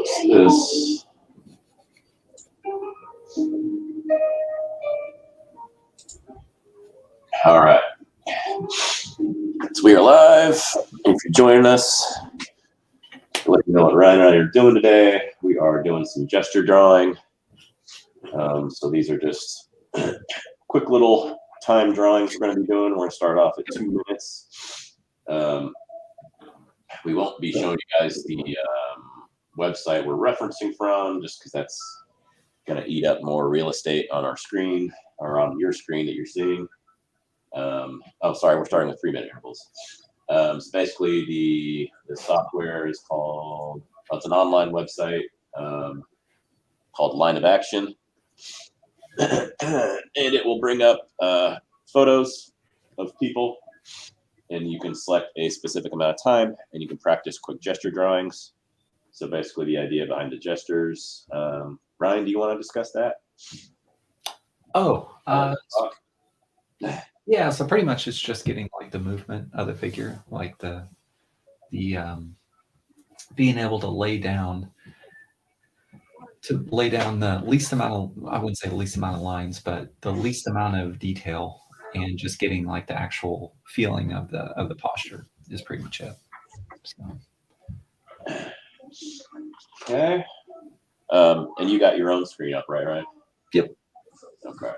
What's this? All right. So we are live. If you're joining us, let me know what Ryan and I are doing today. We are doing some gesture drawing. So these are just quick little time drawings we're going to be doing. We're going to start off at 2 minutes. We won't be showing you guys the website we're referencing from, just because that's going to eat up more real estate on our screen or on your screen that you're seeing. Oh, sorry, we're starting with 3-minute intervals. So basically, the software is called, it's an online website called Line of Action. And it will bring up photos of people, and you can select a specific amount of time, and you can practice quick gesture drawings. So basically, the idea behind the gestures. Ryan, do you want to discuss that? Yeah, so pretty much it's just getting like the movement of the figure, like the being able to lay down the least amount of, I wouldn't say the least amount of lines, but the least amount of detail, and just getting like the actual feeling of the posture is pretty much it. So. Okay. And you got your own screen up, right? Yep. Okay.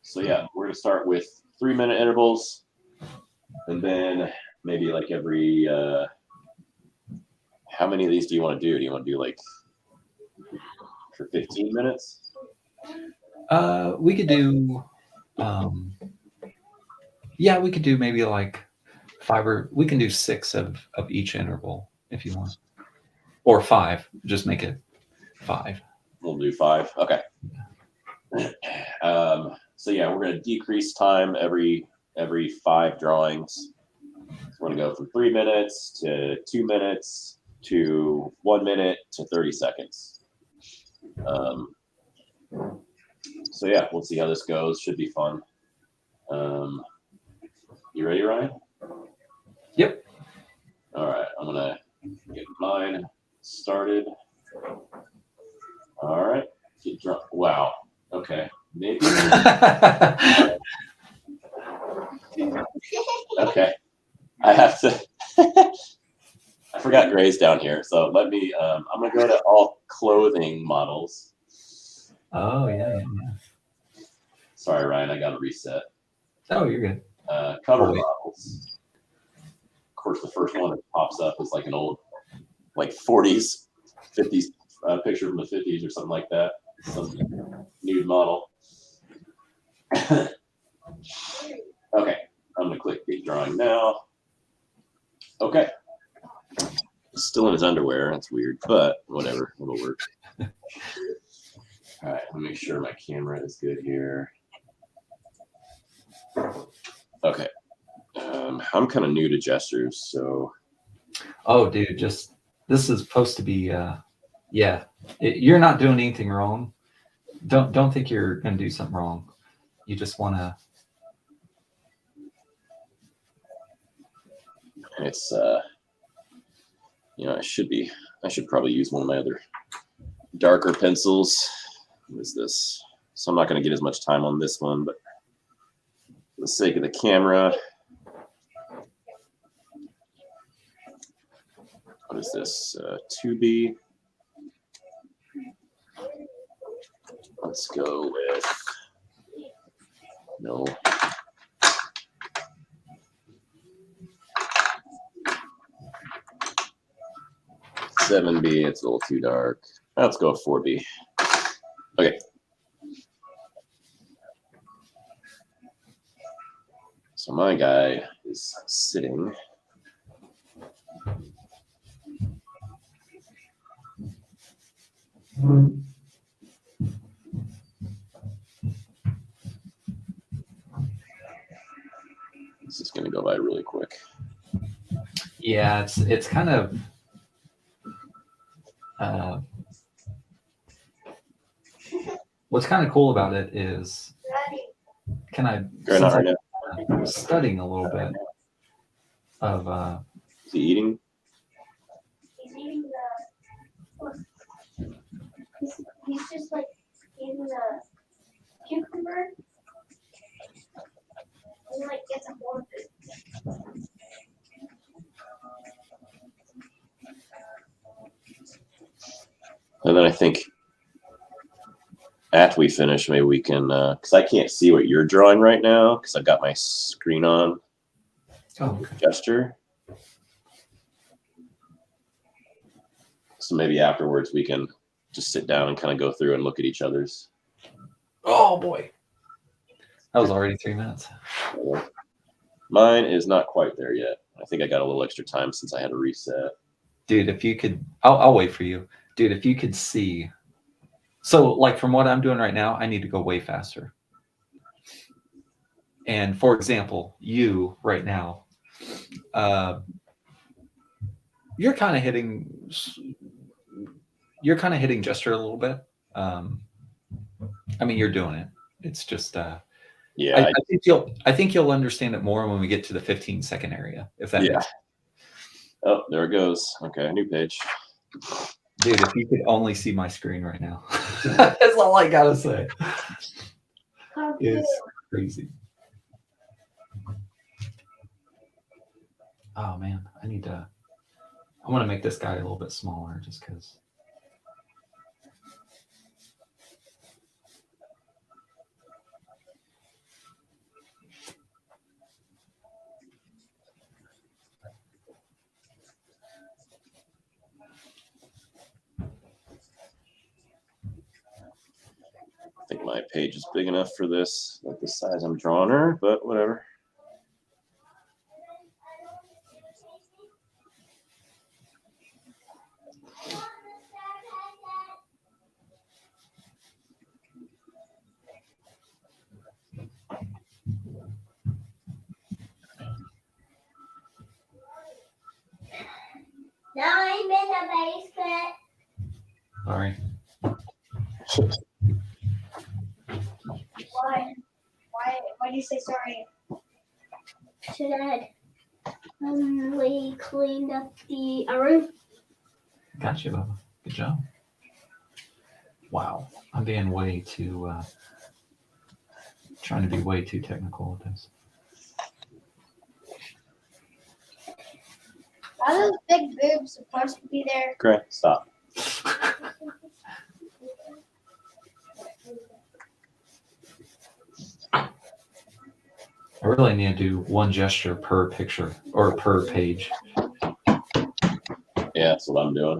So yeah, we're gonna start with 3-minute intervals, and then maybe like every. How many of these do you want to do? Do you want to do like for 15 minutes? We could do. Yeah, we could do maybe like 5, or we can do 6 of each interval if you want, or 5. Just make it 5. We'll do 5. Okay. So yeah, we're gonna decrease time every 5 drawings. So we're gonna go from 3 minutes to 2 minutes to 1 minute to 30 seconds. So yeah, we'll see how this goes. Should be fun. You ready, Ryan? Yep. All right, I'm gonna get mine started. All right, get drunk. Wow. Okay, maybe. Okay, I have to. I forgot Gray's down here, so let me. I'm gonna go to all clothing models. Oh yeah. Sorry, Ryan, I got to reset. Oh, you're good. Cover models. Of course, the first one that pops up is like an old, like 40s, 50s picture from the 50s or something like that. Some nude model. Okay, I'm gonna click the drawing now. Okay. Still in his underwear. That's weird, but whatever. It'll work. All right, let me make sure my camera is good here. Okay. I'm kind of new to gestures, so. Oh, dude, this is supposed to be. Yeah, you're not doing anything wrong. Don't think you're gonna do something wrong. You just want to. It's I should probably use one of my other darker pencils. What is this? So I'm not going to get as much time on this one, but for the sake of the camera, what is this? 2B. Let's go with no. $7B, it's a little too dark. Let's go with 4B. Okay. So my guy is sitting. This is going to go by really quick. Yeah, it's kind of. What's kind of cool about it is, I'm studying a little bit of. Is he eating? He's eating he's just like in the cucumber and like gets a hold of it. And then I think after we finish, maybe we can, because I can't see what you're drawing right now because I've got my screen on. Oh, okay. Gesture. So maybe afterwards we can just sit down and kind of go through and look at each other's. Oh boy. That was already 3 minutes. Mine is not quite there yet. I think I got a little extra time since I had to reset. Dude, if you could, I'll wait for you. Dude, if you could see. So, like from what I'm doing right now, I need to go way faster. And for example, you right now, you're kind of hitting gesture a little bit. I mean, you're doing it. It's just, Yeah. I think you'll understand it more when we get to the 15-second area. If that makes sense. Oh, there it goes. Okay, new page. Dude, if you could only see my screen right now, that's all I gotta say. It's crazy. Oh man, I want to make this guy a little bit smaller just because. I think my page is big enough for this, like the size I'm drawing her, but whatever. Now I'm in the basement. Sorry. Why do you say sorry? Today, we cleaned up our room. Gotcha, Bubba. Good job. Wow, I'm being way too trying to be way too technical with this. Are those big boobs supposed to be there? Great, stop. I really need to do one gesture per picture or per page. Yeah, that's what I'm doing.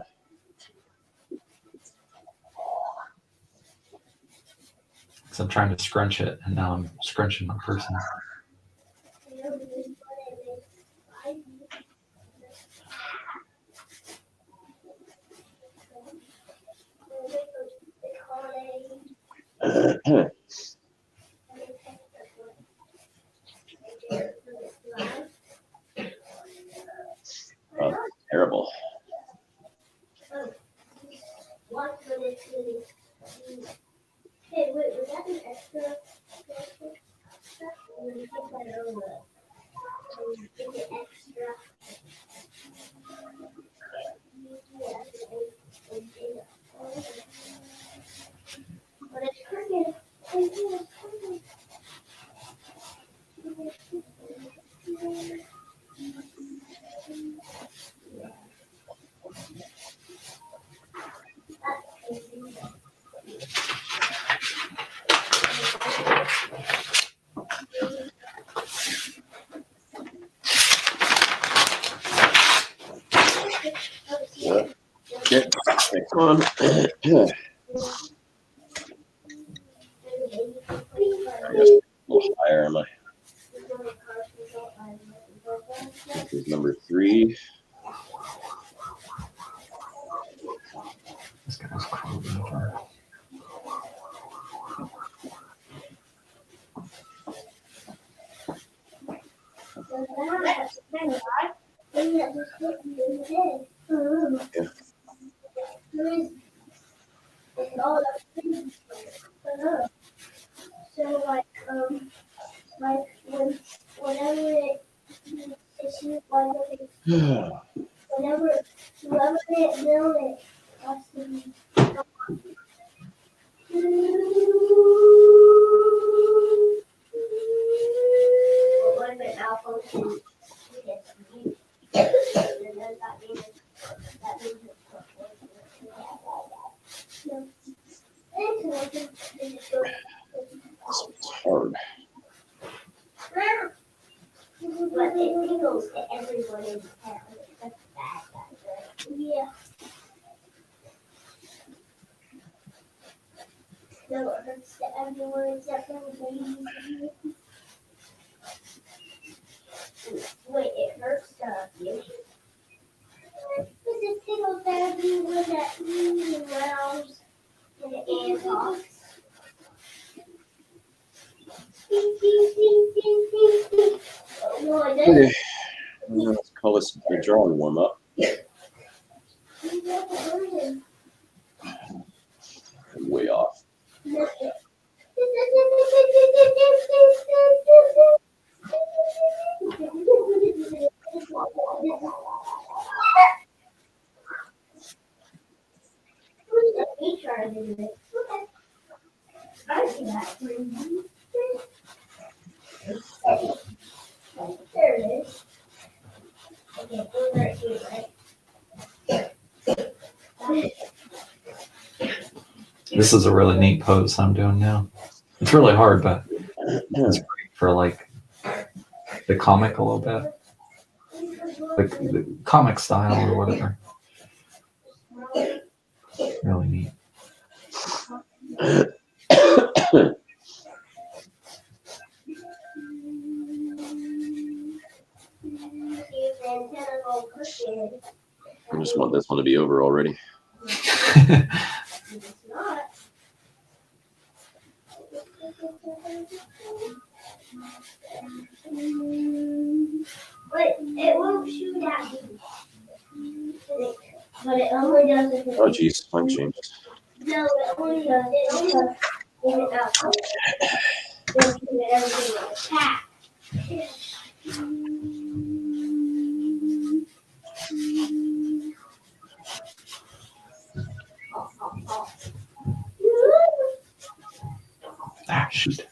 Because I'm trying to scrunch it, and now I'm scrunching my person. Oh, terrible. Hey, wait, was that an extra? But it's crooked. Okay, next one. I guess a little higher, am I? This is number 3. This guy's crazy. So like whenever it whenever whoever didn't build it has to be It's hard. But it tingles to everyone in town. That's bad. Yeah. No, it hurts to everyone except for the babies. Wait, it hurts to you? This is tickle therapy with that rounds and the talks. Oh, no, I didn't. Okay. Let's call this the drawing warm up. Way off. I see that. There it is. Okay, over it here, right? This is a really neat pose I'm doing now. It's really hard, but it's great for like the comic a little bit, the comic style or whatever. Really neat. I just want this one to be over already. It's not. But it won't shoot at me. But it only does if Oh, geez, time changed. No, it only does. It only does in and out. Then shoot at everything with a cat. Ah, shoot.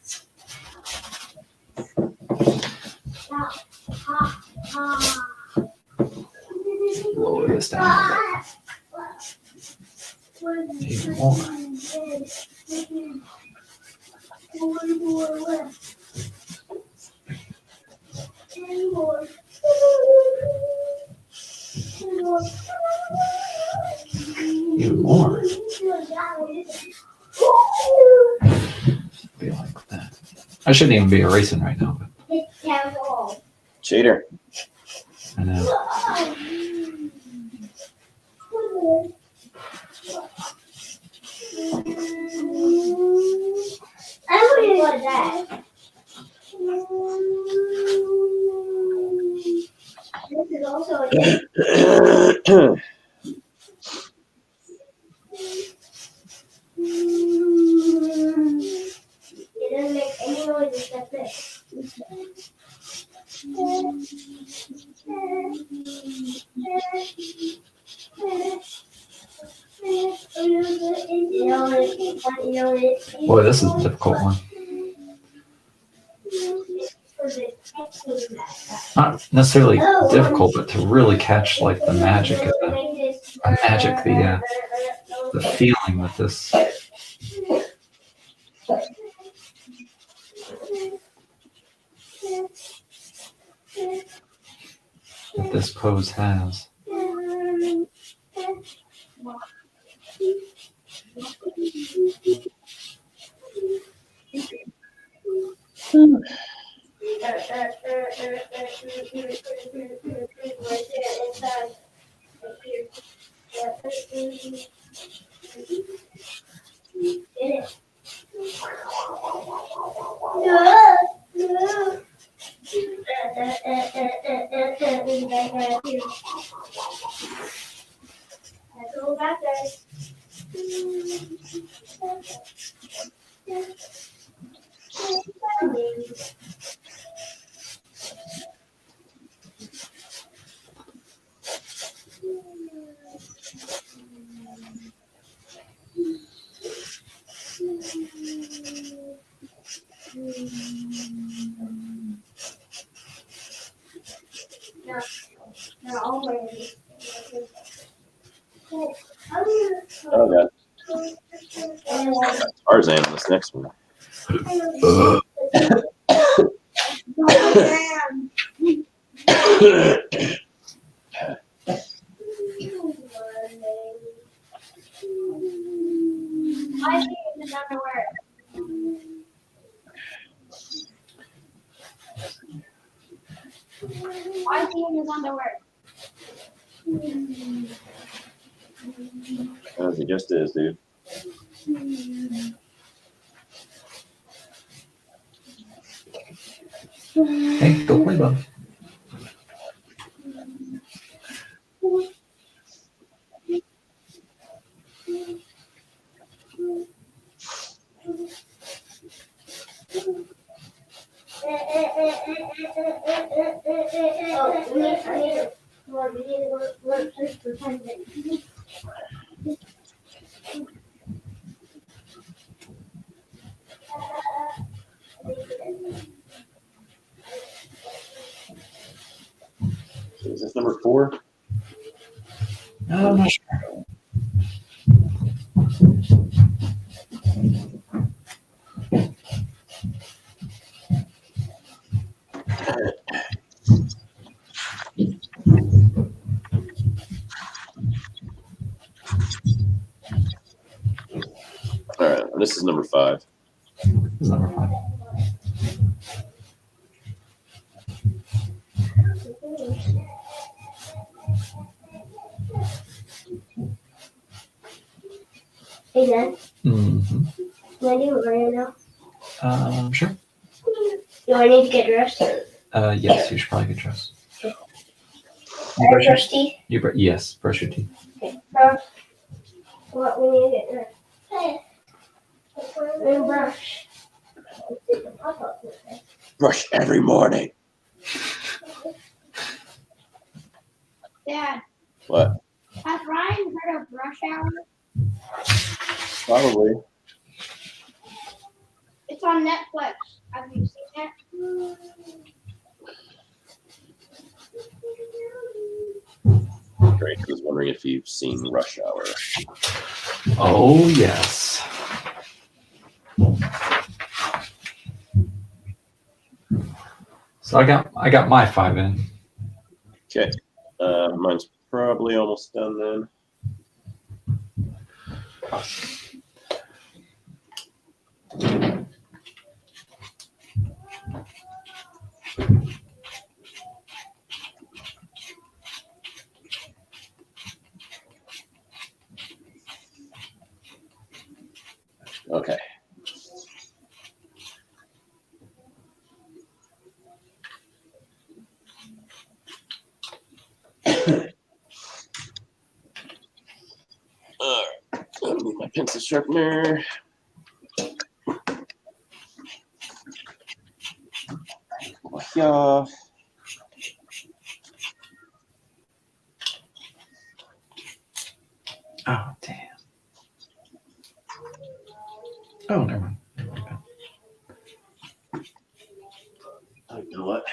Lower this down. Even more. Even more. Be like that. I shouldn't even be erasing right now, but Cheater. I know. I wouldn't want that. This is also a It doesn't make any noise except this. Boy, this is a difficult one. Not necessarily difficult, but to really catch like the magic of the feeling with this. That this pose has. Oh god, Tarzan on this next one. Why is he in his underwear? Why is he in his underwear? As it just is, dude. Hey, go play, bud. Is this number 4? No, I'm not sure. All right, this is number 5. This is number 5. Hey, Dad. Mm-hmm. Can I do it right now? Sure. Do I need to get dressed? Yes, you should probably get dressed. You I brush your, brush teeth. yes, brush your teeth. Okay. What we need to get dressed? Hey. And brush. Brush every morning. Dad. What? Has Ryan heard of Rush Hour? Probably. It's on Netflix. Have you seen it? Great. I was wondering if you've seen Rush Hour. Oh, yes. So I got my 5 in. Okay. Mine's probably almost done then. Okay. All right. Let me move my pencil sharpener. Yeah. Oh, damn. Oh, never mind. Oh, you know what?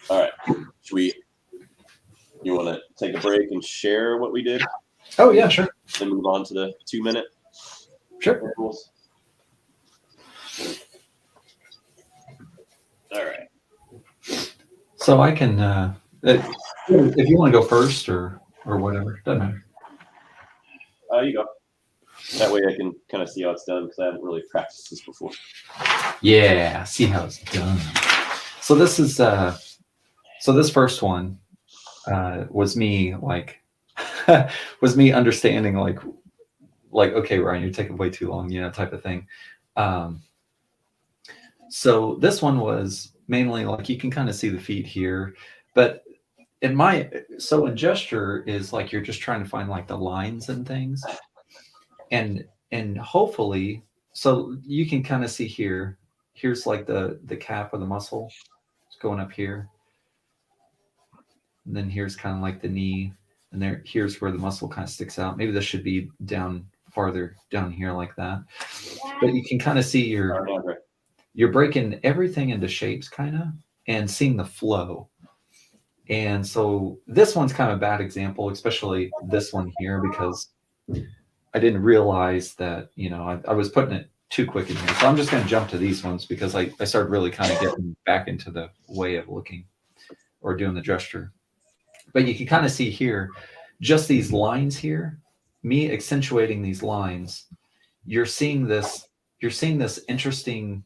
All right. Should we? You want to take a break and share what we did, Oh, yeah, sure. then move on to the 2-minute Sure. rules? All right. So I can, if you want to go first or whatever, doesn't matter. You go. That way I can kind of see how it's done because I haven't really practiced this before. Yeah, see how it's done. So this is, so this first one was me like, was me understanding like, okay, Ryan, you're taking way too long, type of thing. So this one was mainly like, you can kind of see the feet here, but in gesture is like, you're just trying to find like the lines and things. And hopefully, so you can kind of see here's like the calf of the muscle. It's going up here. And then here's kind of like the knee. And here's where the muscle kind of sticks out. Maybe this should be down farther down here like that. But you can kind of see you're breaking everything into shapes kind of and seeing the flow. And so this one's kind of a bad example, especially this one here, because I didn't realize that, I was putting it too quick in here. So I'm just going to jump to these ones because I started really kind of getting back into the way of looking or doing the gesture. But you can kind of see here, just these lines here, me accentuating these lines, you're seeing this interesting,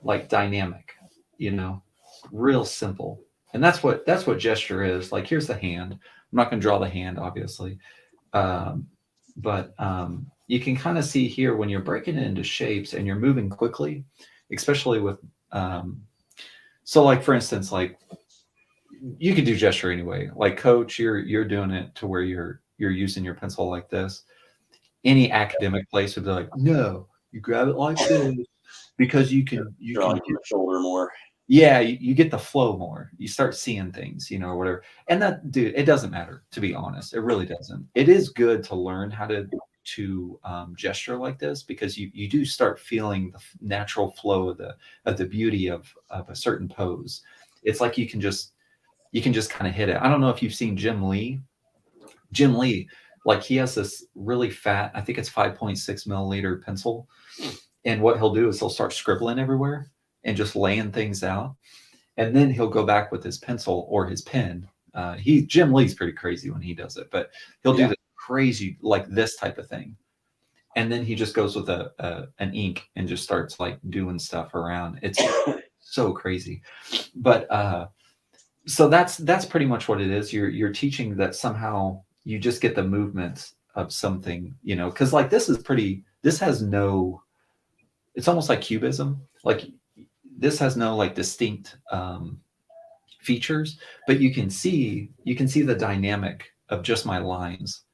like, dynamic, real simple. And that's what gesture is. Like, here's the hand. I'm not going to draw the hand, obviously. But you can kind of see here when you're breaking it into shapes and you're moving quickly, especially with, so like, for instance, like, you could do gesture anyway. Like, coach, you're doing it to where you're using your pencil like this. Any academic place would be like, no, you grab it like this because you can Drawing from the shoulder more. Yeah, you get the flow more. You start seeing things, or whatever. And that, dude, it doesn't matter, to be honest. It really doesn't. It is good to learn how to gesture like this, because you do start feeling the natural flow of the beauty of a certain pose. It's like you can just kind of hit it. I don't know if you've seen Jim Lee. Jim Lee, like, he has this really fat, I think it's 5.6 milliliter pencil. And what he'll do is he'll start scribbling everywhere and just laying things out. And then he'll go back with his pencil or his pen. Jim Lee's pretty crazy when he does it, but he'll do this crazy, like, this type of thing. And then he just goes with an ink and just starts, like, doing stuff around. It's so crazy. But so that's pretty much what it is. You're teaching that somehow you just get the movements of something, because, like, this has no, it's almost like cubism. Like, this has no, like, distinct features, but you can see the dynamic of just my lines,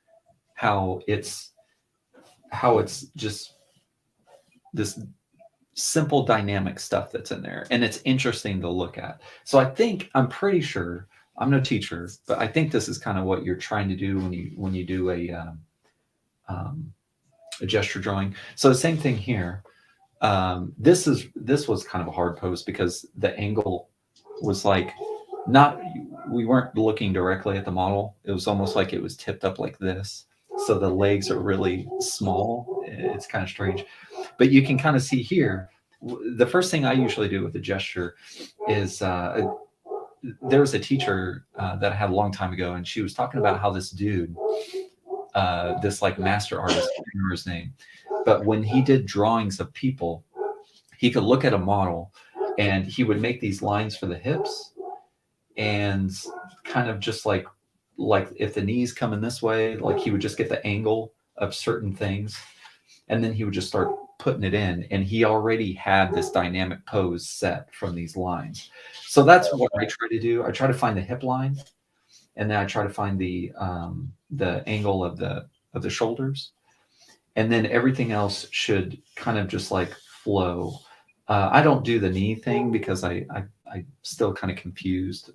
how it's just this simple dynamic stuff that's in there, and it's interesting to look at. So I'm pretty sure, I'm no teacher, but I think this is kind of what you're trying to do when you do a gesture drawing. So the same thing here. This was kind of a hard pose because the angle was like, we weren't looking directly at the model. It was almost like it was tipped up like this. So the legs are really small. It's kind of strange, but you can kind of see here. The first thing I usually do with a gesture is, there's a teacher that I had a long time ago, and she was talking about how this dude, this, like, master artist, I don't remember his name, but when he did drawings of people, he could look at a model and he would make these lines for the hips, and kind of just like if the knees come in this way, like, he would just get the angle of certain things, and then he would just start putting it in, and he already had this dynamic pose set from these lines. So that's what I try to do. I try to find the hip line, and then I try to find the angle of the shoulders, and then everything else should kind of just, like, flow. I don't do the knee thing because I'm still kind of confused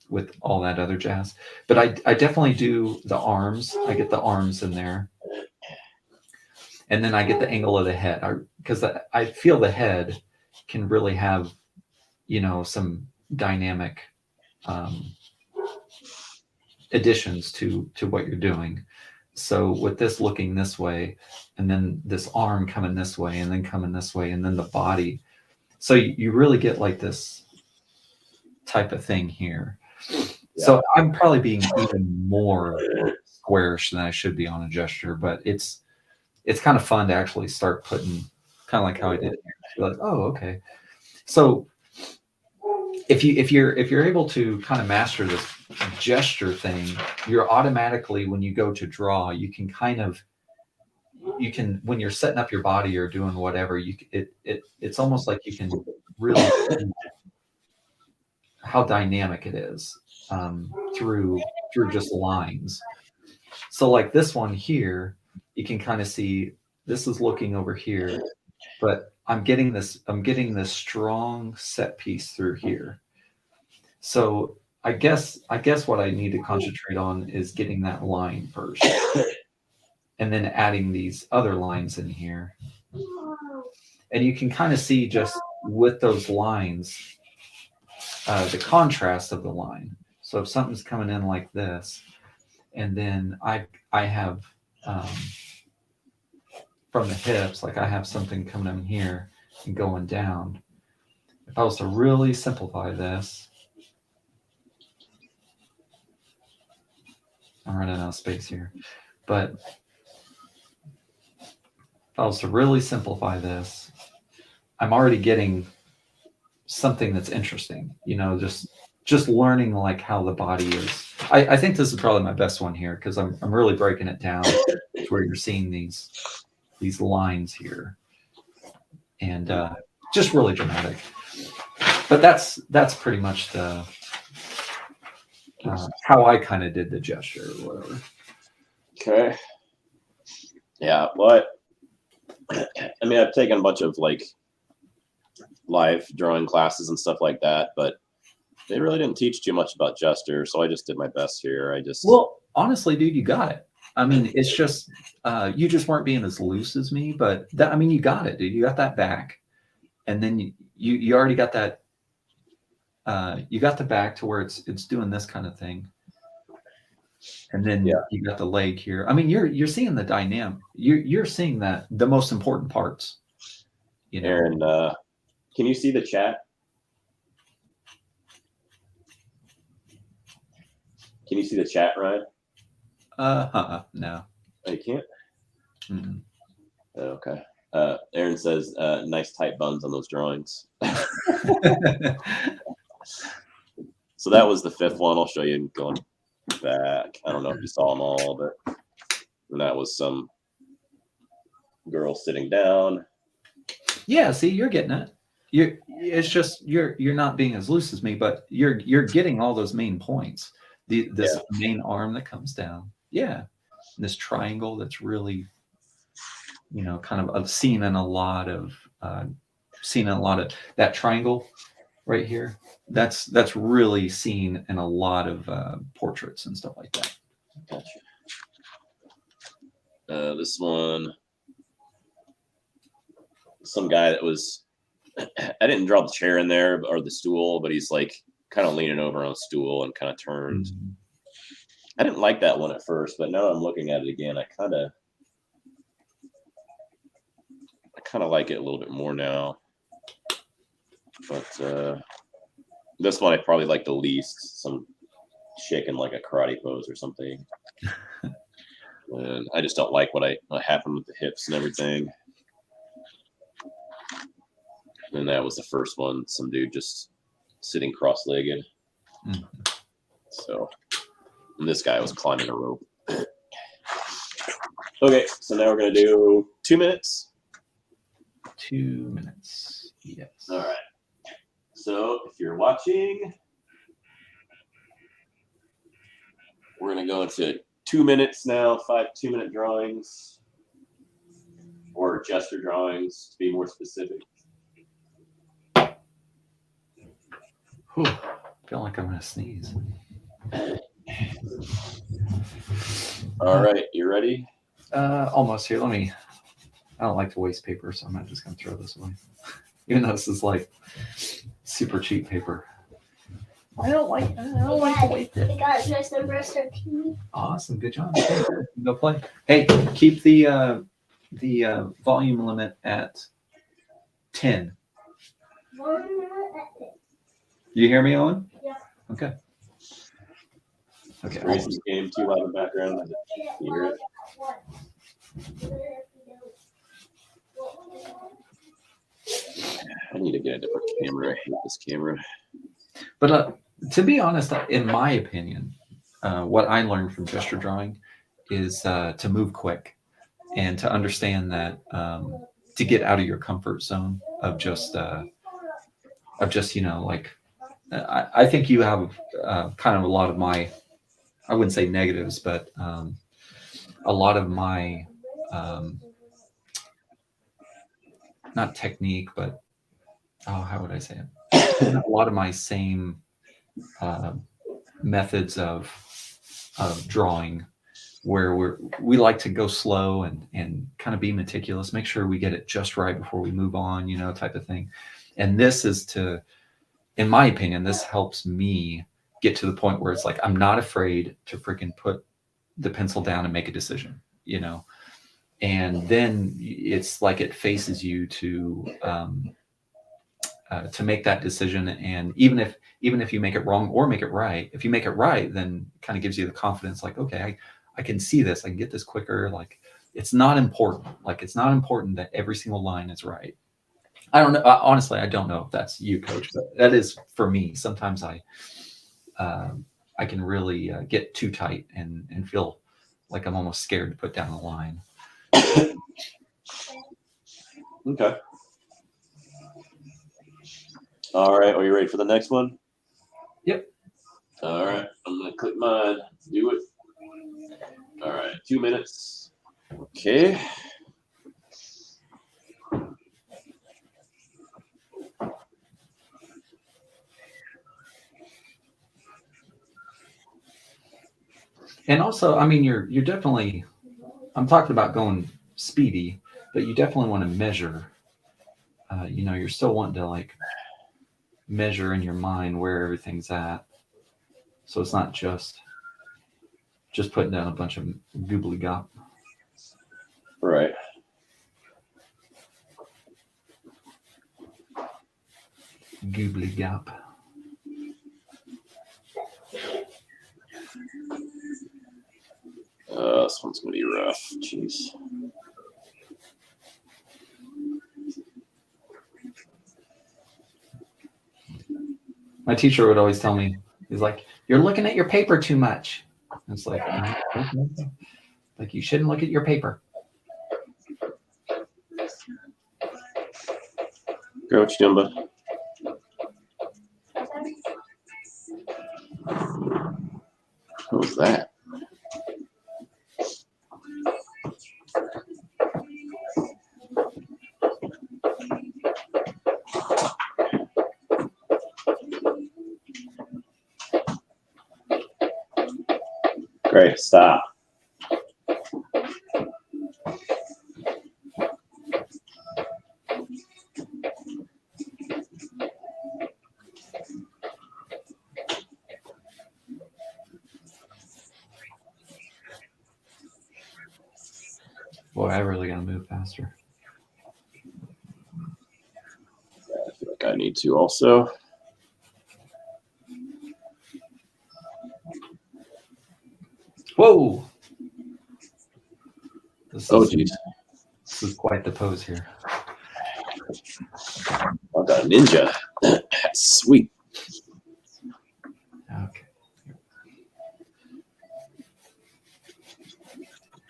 with all that other jazz, but I definitely do the arms. I get the arms in there, and then I get the angle of the head, because I feel the head can really have, some dynamic additions to what you're doing. So with this looking this way, and then this arm coming this way, and then coming this way, and then the body. So you really get, like, this type of thing here. Yeah. So I'm probably being even more squarish than I should be on a gesture, but it's kind of fun to actually start putting, kind of like how I did it here. You're like, oh, okay. So if you're able to kind of master this gesture thing, you're automatically, when you go to draw, you can when you're setting up your body or doing whatever, it's almost like you can really see how dynamic it is through just lines. So, like, this one here, you can kind of see this is looking over here, but I'm getting this strong set piece through here. So I guess what I need to concentrate on is getting that line first, and then adding these other lines in here. And you can kind of see just with those lines, the contrast of the line. So if something's coming in like this, and then I have from the hips, like I have something coming in here and going down. If I was to really simplify this, I'm running out of space here, but if I was to really simplify this, I'm already getting something that's interesting, you know, just learning like how the body is. I think this is probably my best one here because I'm really breaking it down to where you're seeing these lines here, and just really dramatic. But that's pretty much the how I kind of did the gesture or whatever. Okay. Yeah, but I mean, I've taken a bunch of like live drawing classes and stuff like that, but they really didn't teach too much about gesture, so I just did my best here. Well, honestly, dude, you got it. I mean, it's just you just weren't being as loose as me, but that, I mean, you got it, dude. You got that back, and then you already got that. You got the back to where it's doing this kind of thing, and then you got the leg here. I mean, you're seeing the dynamic. You're seeing that the most important parts. You know, Aaron, can you see the chat? Can you see the chat, Ryan? No. Oh, you can't? Mm-mm. Okay. Aaron says, nice tight buns on those drawings. So that was the fifth one. I'll show you going back. I don't know if you saw them all, but and that was some girl sitting down. Yeah, see, you're getting it. It's just you're not being as loose as me, but you're getting all those main points. This main arm that comes down, this triangle that's really, you know, kind of seen in a lot of that triangle right here. That's really seen in a lot of portraits and stuff like that. Gotcha. This one, some guy that was, I didn't draw the chair in there or the stool, but he's like kind of leaning over on a stool and kind of turned. Mm-hmm. I didn't like that one at first, but now I'm looking at it again. I kind of like it a little bit more now. But this one I probably like the least. Some shaking like a karate pose or something. And I just don't like what happened with the hips and everything. And that was the first one. Some dude just sitting cross-legged. Mm-hmm. So, and this guy was climbing a rope. Okay, so now we're going to do 2 minutes. 2 minutes, yes. All right. So if you're watching, we're going to go into 2 minutes now, 5 2-minute drawings, or gesture drawings, to be more specific. Whew, I feel like I'm going to sneeze. All right, you ready? Almost here. I don't like to waste paper, so I'm not just going to throw this away. Even though this is like super cheap paper. I don't like to waste it. I got just the rest of tea. Awesome, good job. Go play. Hey, keep the volume limit at 10. You hear me, Owen? Yeah. Okay. Okay. Grace's game too loud in the background. You hear it? I need to get a different camera. I hate this camera. But to be honest, in my opinion, what I learned from gesture drawing is to move quick and to understand that to get out of your comfort zone of just you know, like I think you have kind of a lot of my, I wouldn't say negatives, but a lot of my not technique, but how would I say it? A lot of my same methods of drawing, where we like to go slow and kind of be meticulous, make sure we get it just right before we move on, you know, type of thing. And this is to in my opinion, this helps me get to the point where it's like I'm not afraid to freaking put the pencil down and make a decision, you know. And then it's like it faces you to make that decision. And even if you make it wrong or make it right, if you make it right, then it kind of gives you the confidence, like, okay, I can see this, I can get this quicker. Like, it's not important. Like, it's not important that every single line is right. I don't know. Honestly, I don't know if that's you, Coach, but that is for me. Sometimes I can really get too tight and feel like I'm almost scared to put down a line. Okay. All right. Are you ready for the next one? Yep. All right. I'm going to click mine. Do it. All right. 2 minutes. Okay. And also, I mean, you're definitely, I'm talking about going speedy, but you definitely want to measure. You know, you're still wanting to like measure in your mind where everything's at. So it's not just putting down a bunch of goobly gop. Right. Goobly gop. This one's going to be rough. Jeez. My teacher would always tell me, he's like, "You're looking at your paper too much." And it's like, like, you shouldn't look at your paper. Girl, what you doing, bud? What was that? Great, stop. Boy, I really gotta move faster. I feel like I need to also. Whoa! Oh, geez. This is quite the pose here. I've got a ninja. Sweet. Okay.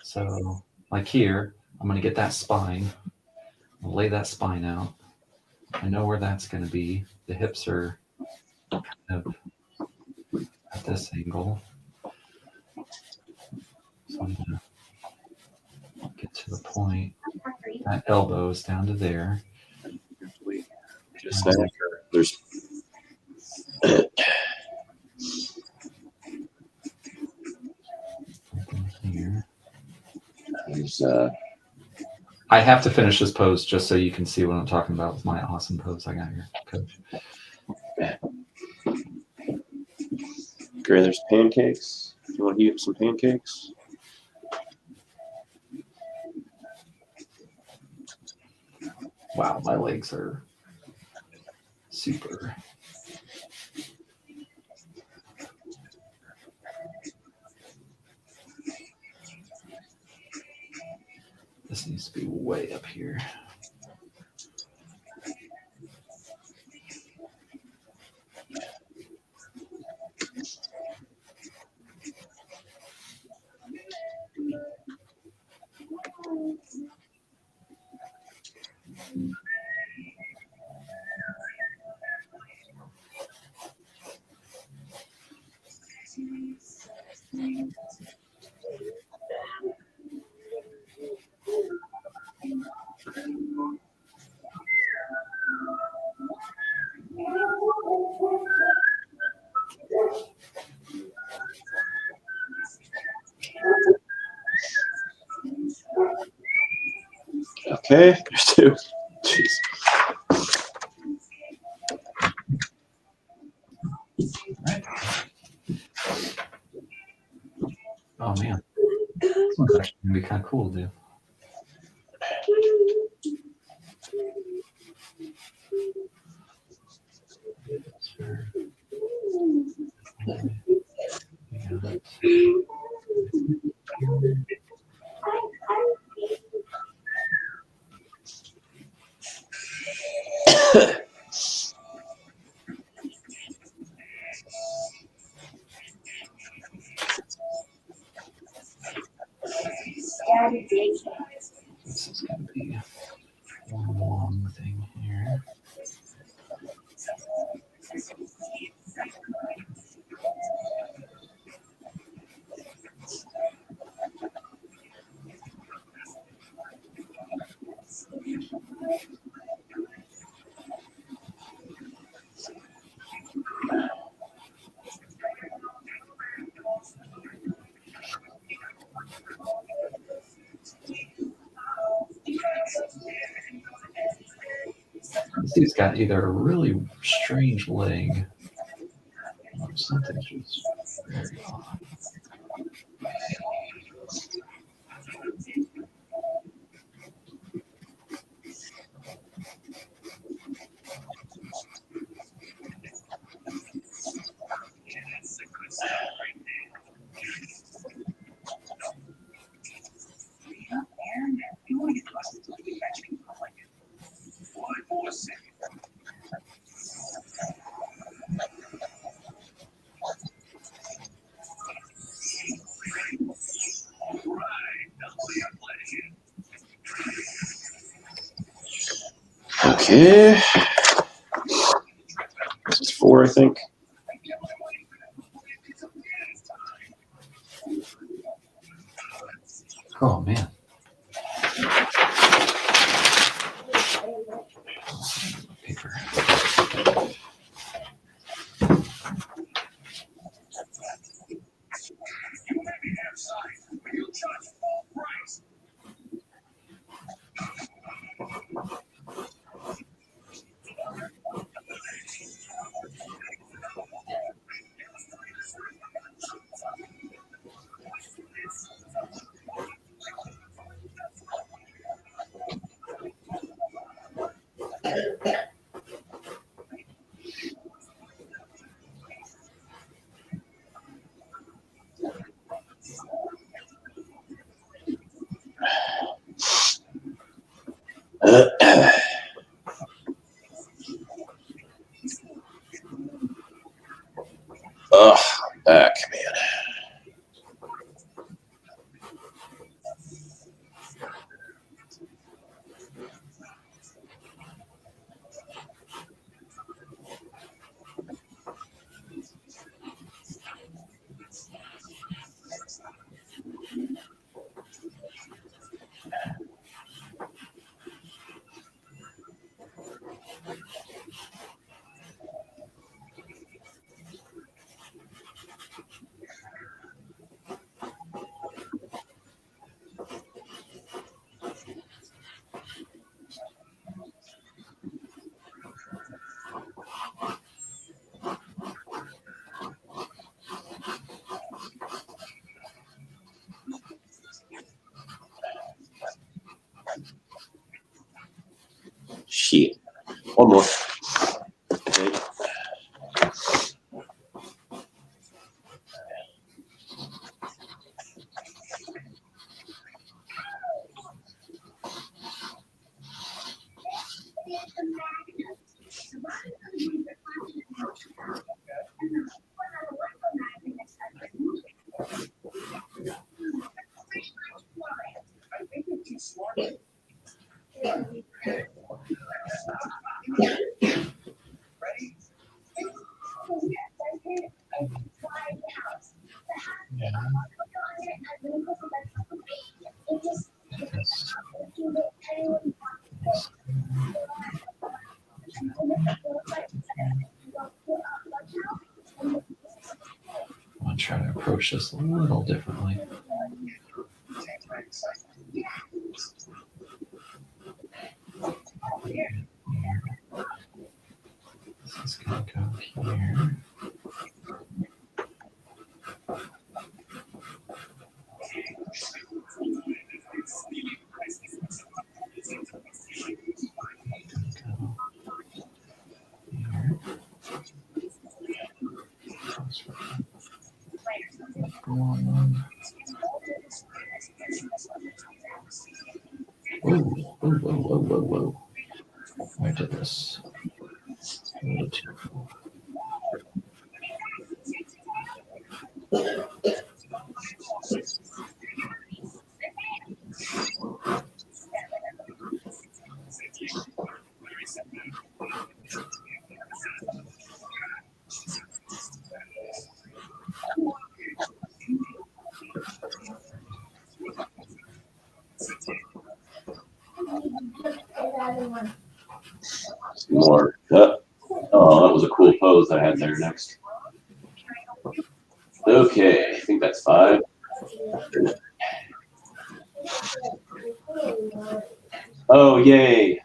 So, like here, I'm going to get that spine. I'll lay that spine out. I know where that's going to be. The hips are kind of at this angle. So I'm going to get to the point. That elbow is down to there. Just now, there's Here. there's I have to finish this pose just so you can see what I'm talking about with my awesome pose I got here, Coach. Gray, there's pancakes. You want to heat up some pancakes? Wow, my legs are super. This needs to be way up here. Okay, there's two. Jeez. Oh man, this one's actually gonna be kind of cool to do. This is gonna be one long thing here. This dude's got either a really strange leg or something just very odd. Okay. This is 4, I think. Oh man. Paper. Ugh, back, man. Shit. One more. Okay. I'm gonna try to approach this a little differently. This is gonna go here. Come on. Whoa. Where did this? A little too cool. More. Oh, that was a cool pose I had there next. Okay, I think that's 5. Oh, yay.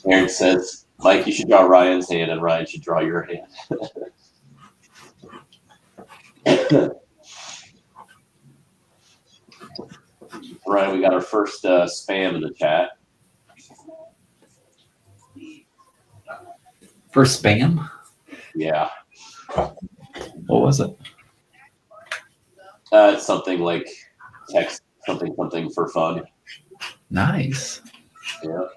Aaron says, Mike, you should draw Ryan's hand, and Ryan should draw your hand. Ryan, we got our first spam in the chat. First spam? Yeah. What was it? It's something like text something for fun. Nice. Yeah.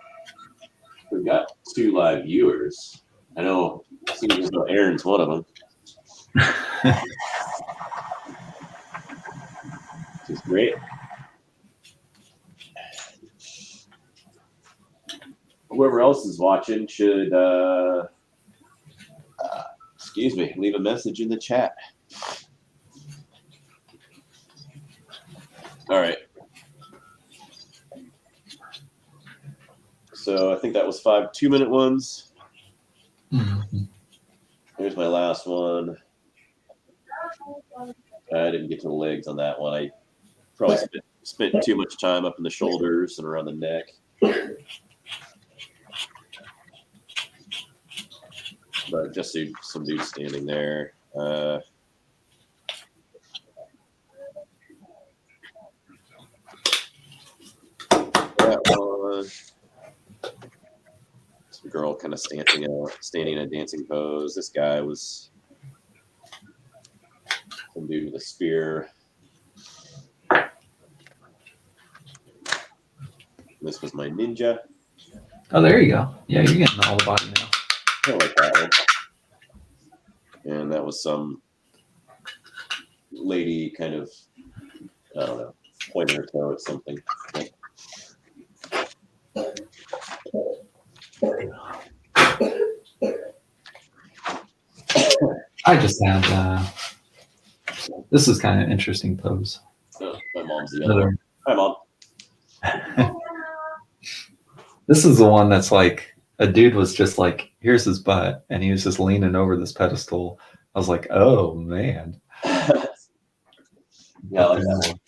We've got 2 live viewers. I know, it seems as though Aaron's one of them. Which is great. Whoever else is watching should, leave a message in the chat. All right. So I think that was 5 2-minute ones. Mm-hmm. Here's my last one. I didn't get to the legs on that one. I probably spent too much time up in the shoulders and around the neck. But just some dude standing there. That one. Some girl kind of standing in a dancing pose. This guy was some dude with a spear. This was my ninja. Oh, there you go. Yeah, you're getting all the body now. I like that one. And that was some lady kind of, I don't know, pointing her toe at something. I just had, this is kind of an interesting pose. Oh, my mom's the other one. Hi, Mom. This is the one that's like, a dude was just like, here's his butt, and he was just leaning over this pedestal. I was like, oh, man. Yeah, I like that one.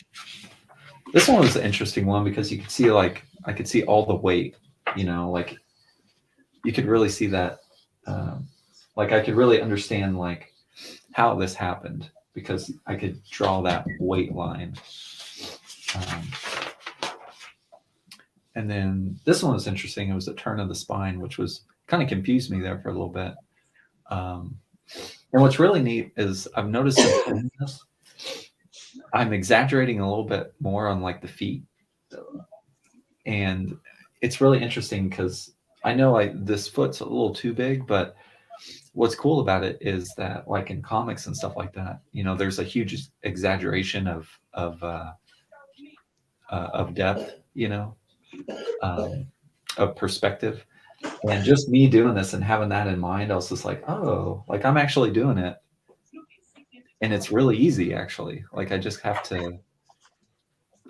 This one was an interesting one because you could see, like, I could see all the weight, you know, like, you could really see that, like, I could really understand, like, how this happened because I could draw that weight line. And then this one was interesting. It was a turn of the spine, which was kind of confused me there for a little bit. And what's really neat is I've noticed in this, I'm exaggerating a little bit more on like the feet. And it's really interesting because I know this foot's a little too big, but what's cool about it is that like in comics and stuff like that, you know, there's a huge exaggeration of depth, you know, of perspective. And just me doing this and having that in mind, I was just like, oh, like I'm actually doing it. And it's really easy, actually. Like I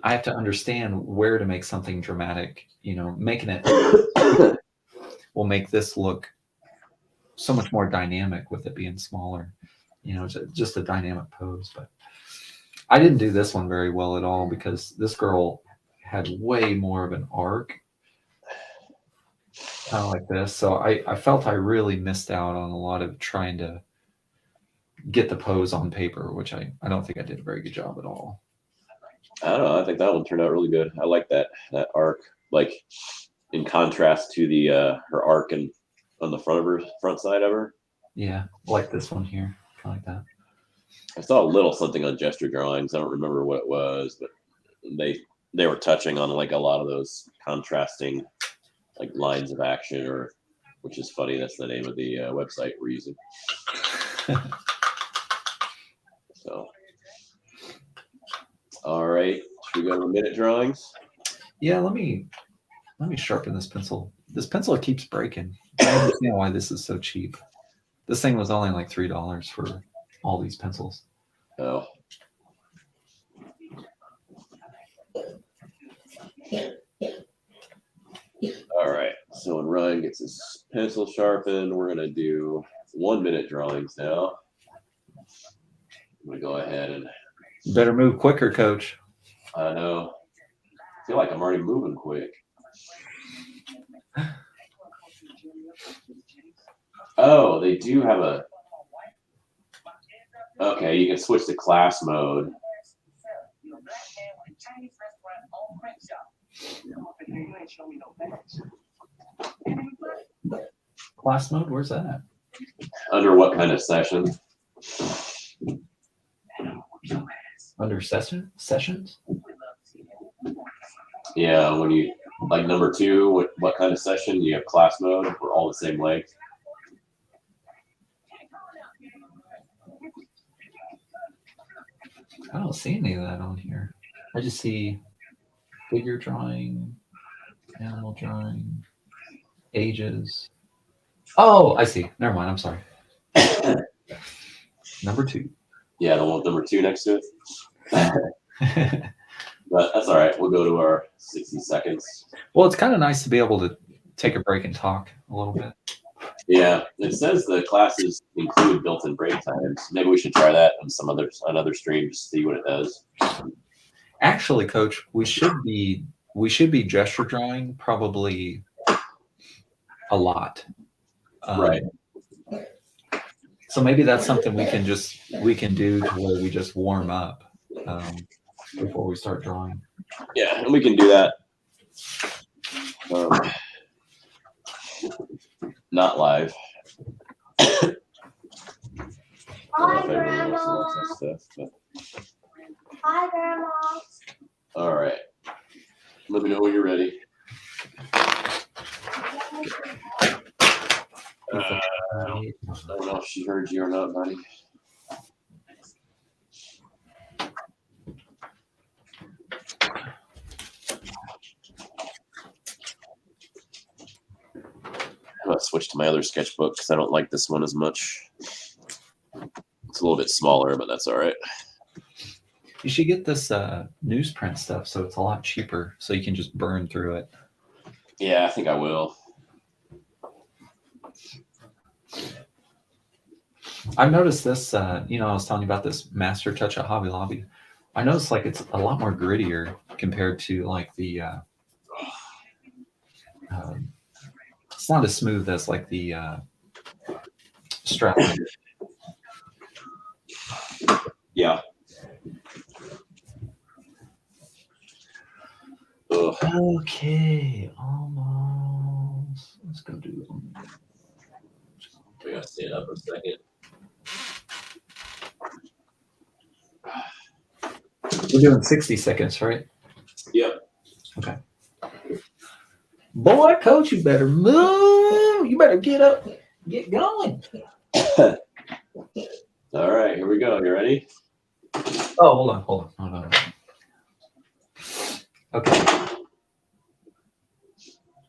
have to understand where to make something dramatic, you know, making it will make this look so much more dynamic with it being smaller, you know, it's just a dynamic pose. But I didn't do this one very well at all because this girl had way more of an arc, kind of like this. So I felt I really missed out on a lot of trying to get the pose on paper, which I don't think I did a very good job at all. I don't know. I think that one turned out really good. I like that arc, like in contrast to the her arc and on the front side of her. Yeah, like this one here, kind of like that. I saw a little something on gesture drawings. I don't remember what it was, but they were touching on like a lot of those contrasting like lines of action, or which is funny. That's the name of the website we're using. So, all right, should we go to minute drawings? Yeah, let me sharpen this pencil. This pencil keeps breaking. I don't understand why this is so cheap. This thing was only like $3 for all these pencils. Oh. All right. So when Ryan gets his pencil sharpened, we're gonna do 1 minute drawings now. I'm gonna go ahead and Better move quicker, Coach. I know. I feel like I'm already moving quick. Oh, they do have a. Okay, you can switch to class mode. Class mode? Where's that at? Under what kind of session? Under sessions? Yeah, when you like number 2, what kind of session? You have class mode. We're all the same length. I don't see any of that on here. I just see figure drawing, animal drawing, ages. Oh, I see. Never mind. I'm sorry. Number 2. Yeah, the one with number 2 next to it. But that's all right. We'll go to our 60 seconds. Well, it's kind of nice to be able to take a break and talk a little bit. Yeah, it says the classes include built-in break times. Maybe we should try that on another stream to see what it does. Actually, Coach, we should be gesture drawing probably a lot. Right. So maybe that's something we can do to where we just warm up before we start drawing. Yeah, and we can do that. Not live. Hi, Grandma. Hi, Grandma. All right. Let me know when you're ready. I don't know if she heard you or not, buddy. I'm gonna switch to my other sketchbook because I don't like this one as much. It's a little bit smaller, but that's all right. You should get this newsprint stuff, so it's a lot cheaper, so you can just burn through it. Yeah, I think I will. I've noticed this. I was telling you about this Master Touch at Hobby Lobby. I noticed like it's a lot more grittier compared to like the. It's not as smooth as like the strap. Yeah. Ugh. Okay, almost. Let's go do them. We gotta stand up a second. We're doing 60 seconds, right? Yep. Okay. Boy, Coach, you better move. You better get up, get going. All right, here we go. You ready? Oh, hold on. Okay.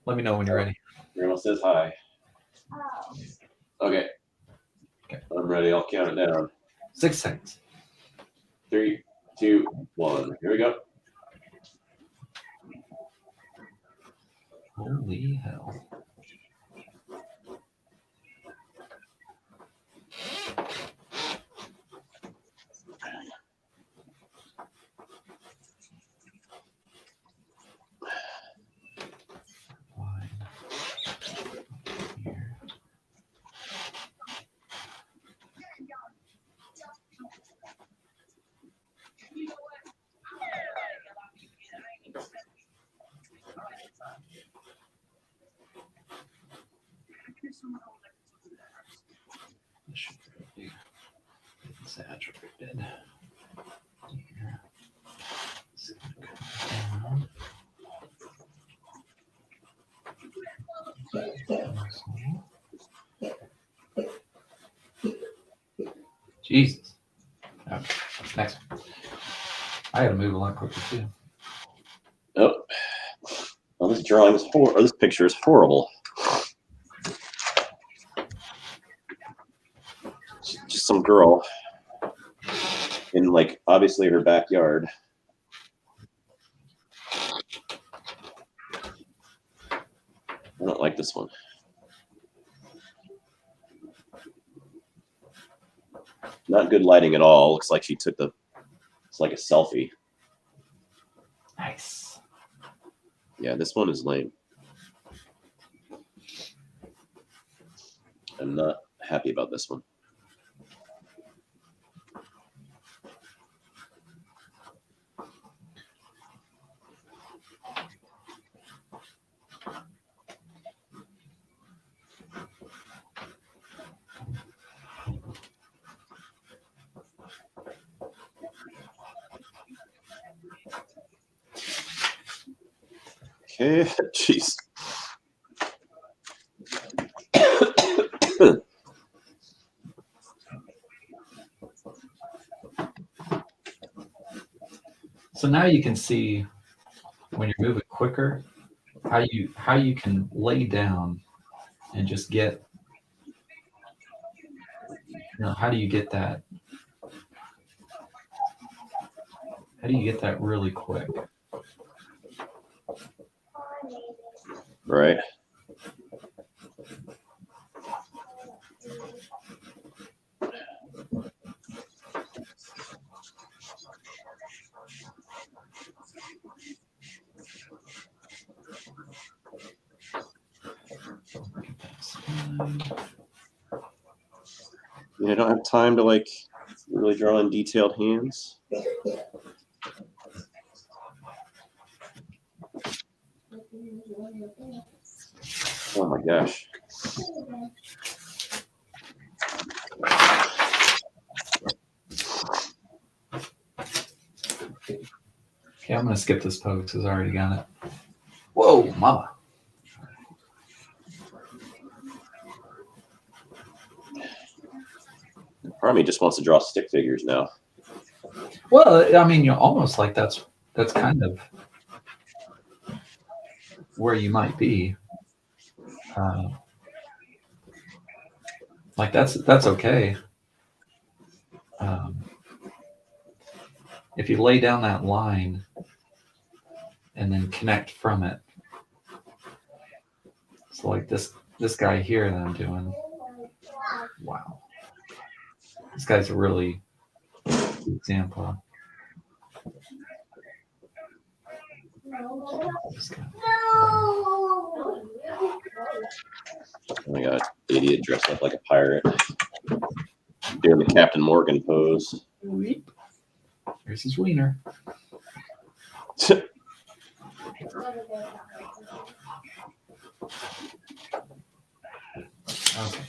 Let me know when you're ready. Grandma says hi. Oh. Okay. I'm ready. I'll count it down. 6 seconds. 3, 2, 1. Here we go. Holy hell. Line here. saturated. Here. It's gonna come down. Jesus. Okay, next one. I had to move a lot quicker too. Oh, well, this drawing is or this picture is horrible. Just some girl in like obviously her backyard. I don't like this one. Not good lighting at all. Looks like she took it's like a selfie. Nice. Yeah, this one is lame. I'm not happy about this one. Okay, jeez. So now you can see when you're moving quicker how you can lay down and just get, how do you get that? How do you get that really quick? Right. I don't have time to like really draw in detailed hands. Oh my gosh. Okay, I'm gonna skip this pose because I already got it. Whoa, mama. Part of me just wants to draw stick figures now. Well, I mean, almost like that's kind of where you might be. Like that's okay. If you lay down that line and then connect from it. So like this guy here that I'm doing. Wow. This guy's a really good example. This guy. Oh my god, idiot dressed up like a pirate. Doing the Captain Morgan pose. Here's his wiener. Okay,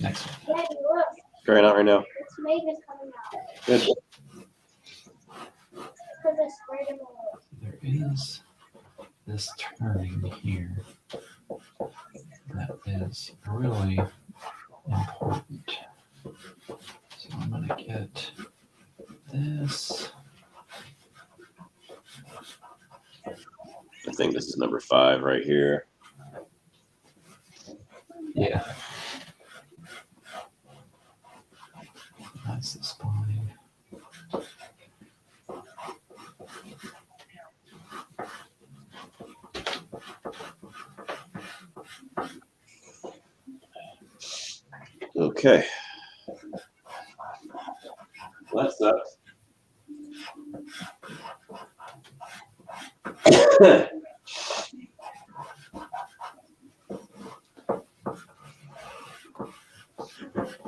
next one. Daddy, look. Going out right now. It's Mavis coming out. Good. Because I sprayed him away. There is this turning here that is really important. So I'm going to get this. I think this is number 5 right here. Yeah. That's the spine. Okay. Well, that sucks.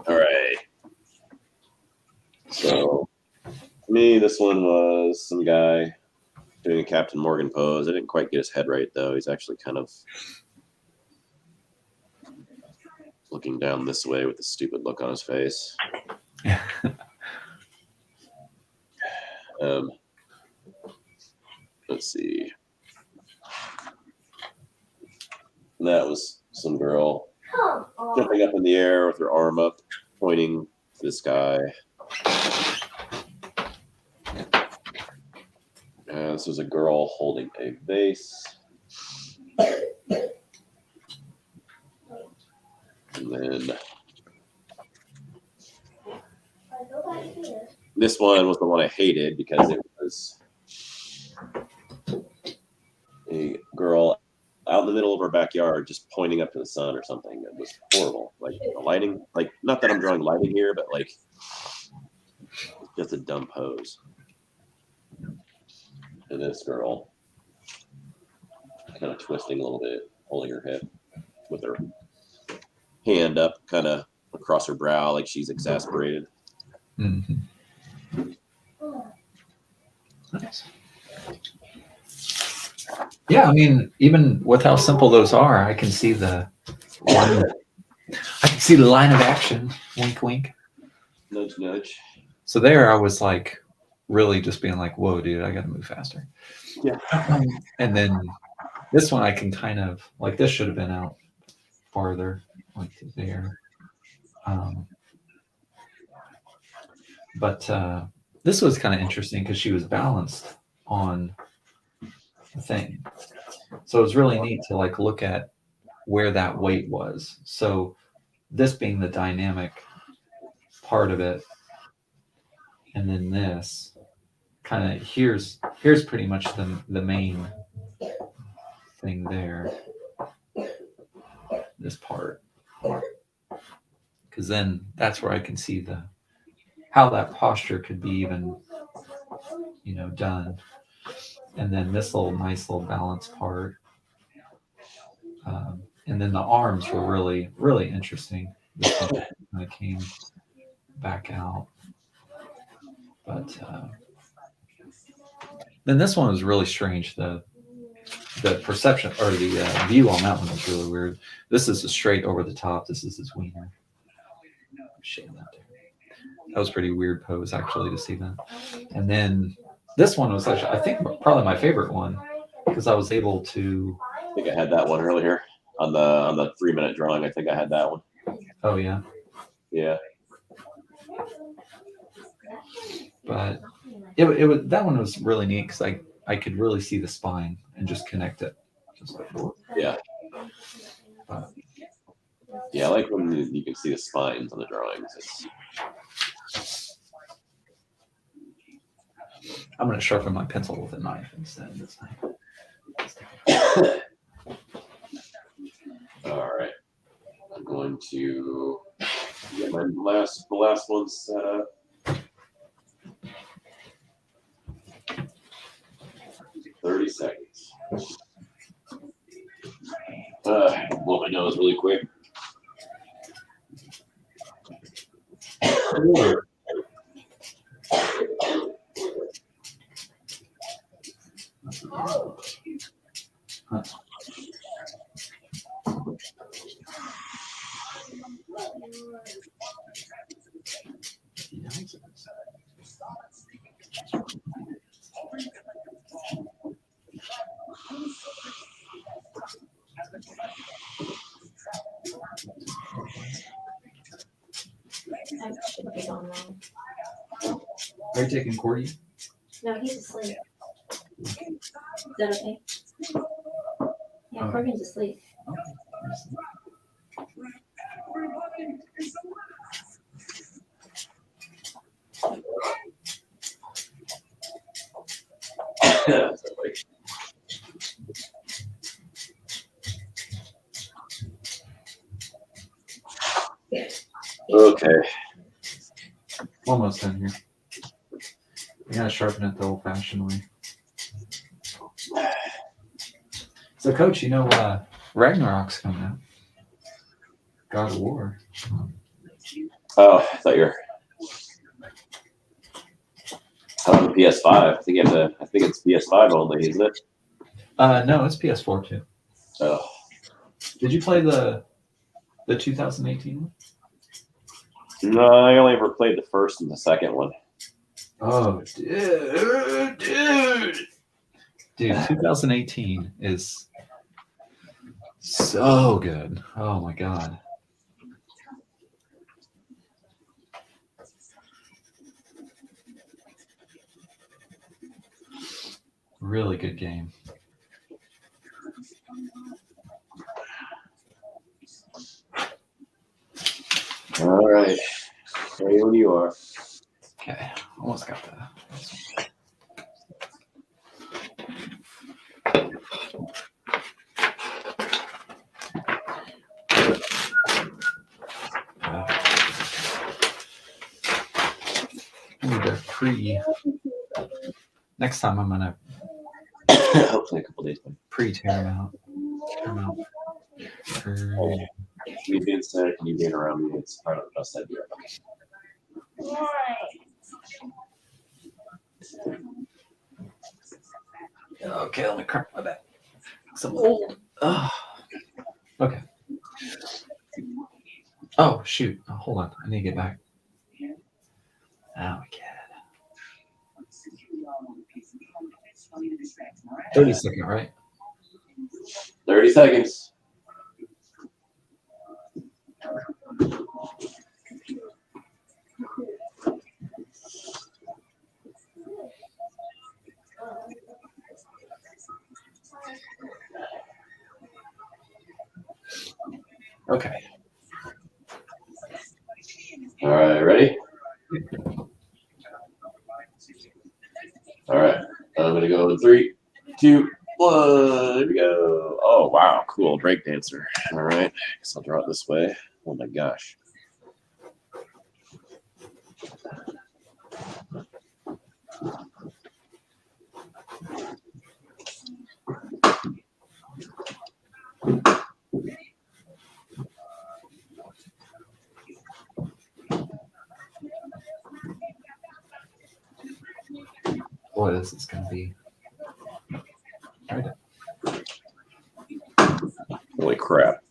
All right. So, for me, this one was some guy doing a Captain Morgan pose. I didn't quite get his head right, though. He's actually kind of looking down this way with a stupid look on his face. that was some girl Come on. jumping up in the air with her arm up, pointing to the sky. This was a girl holding a vase. And then Go back here. this one was the one I hated because it was a girl out in the middle of our backyard just pointing up to the sun or something. It was horrible. Like the lighting, like not that I'm drawing lighting here, but like just a dumb pose. And this girl kind of twisting a little bit, holding her head with her hand up kind of across her brow like she's exasperated. Mhm. Nice. Yeah, I mean, even with how simple those are, I can see the line. I can see the line of action. Wink, wink. Nudge, nudge. So there, I was like, really just being like, "Whoa, dude, I got to move faster." Yeah. And then this one, I can kind of like this should have been out farther, like to there. But this was kind of interesting because she was balanced on the thing. So it was really neat to like look at where that weight was. So this being the dynamic part of it, and then this kind of here's pretty much the main thing there. This part, because then that's where I can see how that posture could be even, done. And then this nice little balance part. And then the arms were really, really interesting. This one kind of came back out. But then this one was really strange. The perception or the view on that one was really weird. This is a straight over the top. This is his wiener. That was a pretty weird pose actually to see that. And then this one was actually, I think, probably my favorite one because I was able to. I think I had that one earlier on the 3-minute drawing. I think I had that one. Oh yeah. Yeah. But it was that one was really neat because I could really see the spine and just connect it. Just like, Yeah. but, Yeah, I like when you can see the spines on the drawings. I'm going to sharpen my pencil with a knife instead this time. All right. I'm going to get the last one set up. "30 seconds. Blow my nose really quick. I should be going wrong. Are you taking Cordy? No, he's asleep. Is that okay? Yeah, Oh. Corbin's asleep. Okay. Almost done here. I gotta sharpen it the old-fashioned way. So, Coach, Ragnarok's coming out. God of War. Oh, I thought you were on the PS5. I think it's PS5 only, isn't it? No, it's PS4 too. Oh, Did you play the 2018 one? no, I only ever played the first and the second one. Oh, dude, 2018 is So good. Oh my god. Really good game. All right. Ready when you are. Okay, almost got that. I need to next time I'm gonna Hopefully a couple days. tear them out. Tear 'em out. You being sick and you being around me, it's probably the best idea. Why? Okay, let me crack my back. Some old. Okay. Oh shoot! Oh, hold on, I need to get back. Oh my god. 30-second, right? 30 seconds. Okay. All right, ready? All right, I'm gonna go in 3, 2, 1. Here we go. Oh wow, cool break dancer. All right, guess I'll draw it this way. Oh my gosh. Boy, this is gonna be. Holy crap.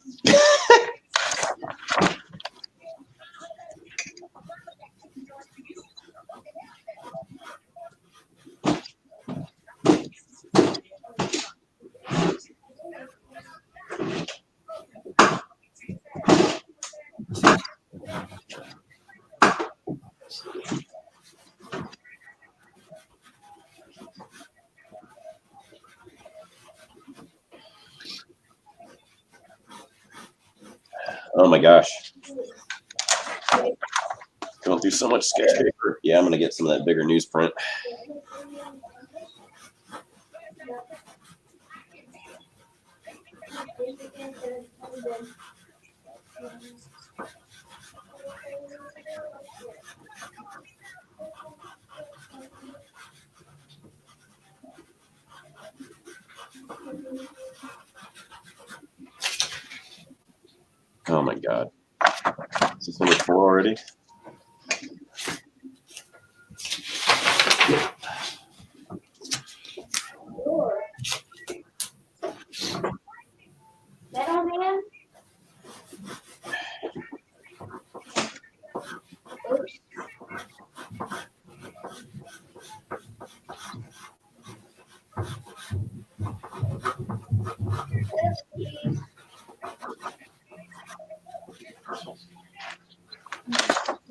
Oh my gosh. Going through so much sketch paper. Yeah, I'm gonna get some of that bigger newsprint. Oh my god. Is this number 4 already? Metal Man? Oops.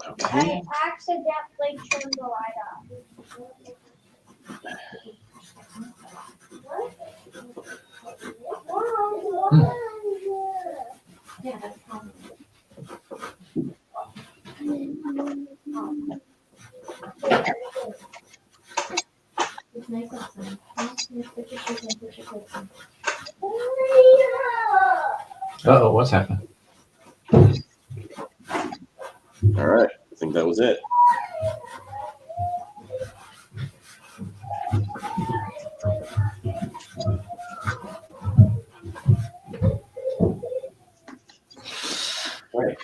Okay. I accidentally turned the light off. What? Yeah, that's fine. It's nice outside. Put your shoes on, put your coats on. Oh, what's happened? All right. I think that was it. All right.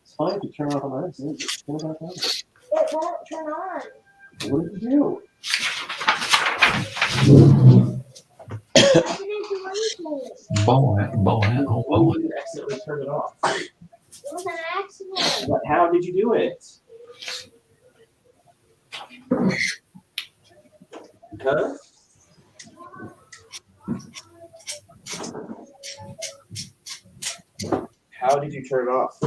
It's fine to turn off the lights. Just turn it back on. It won't turn on. What did you do? I didn't do anything. Bowling. Oh, bowling. You accidentally turned it off. It was an accident. How did you do it? Huh? How did you turn it off?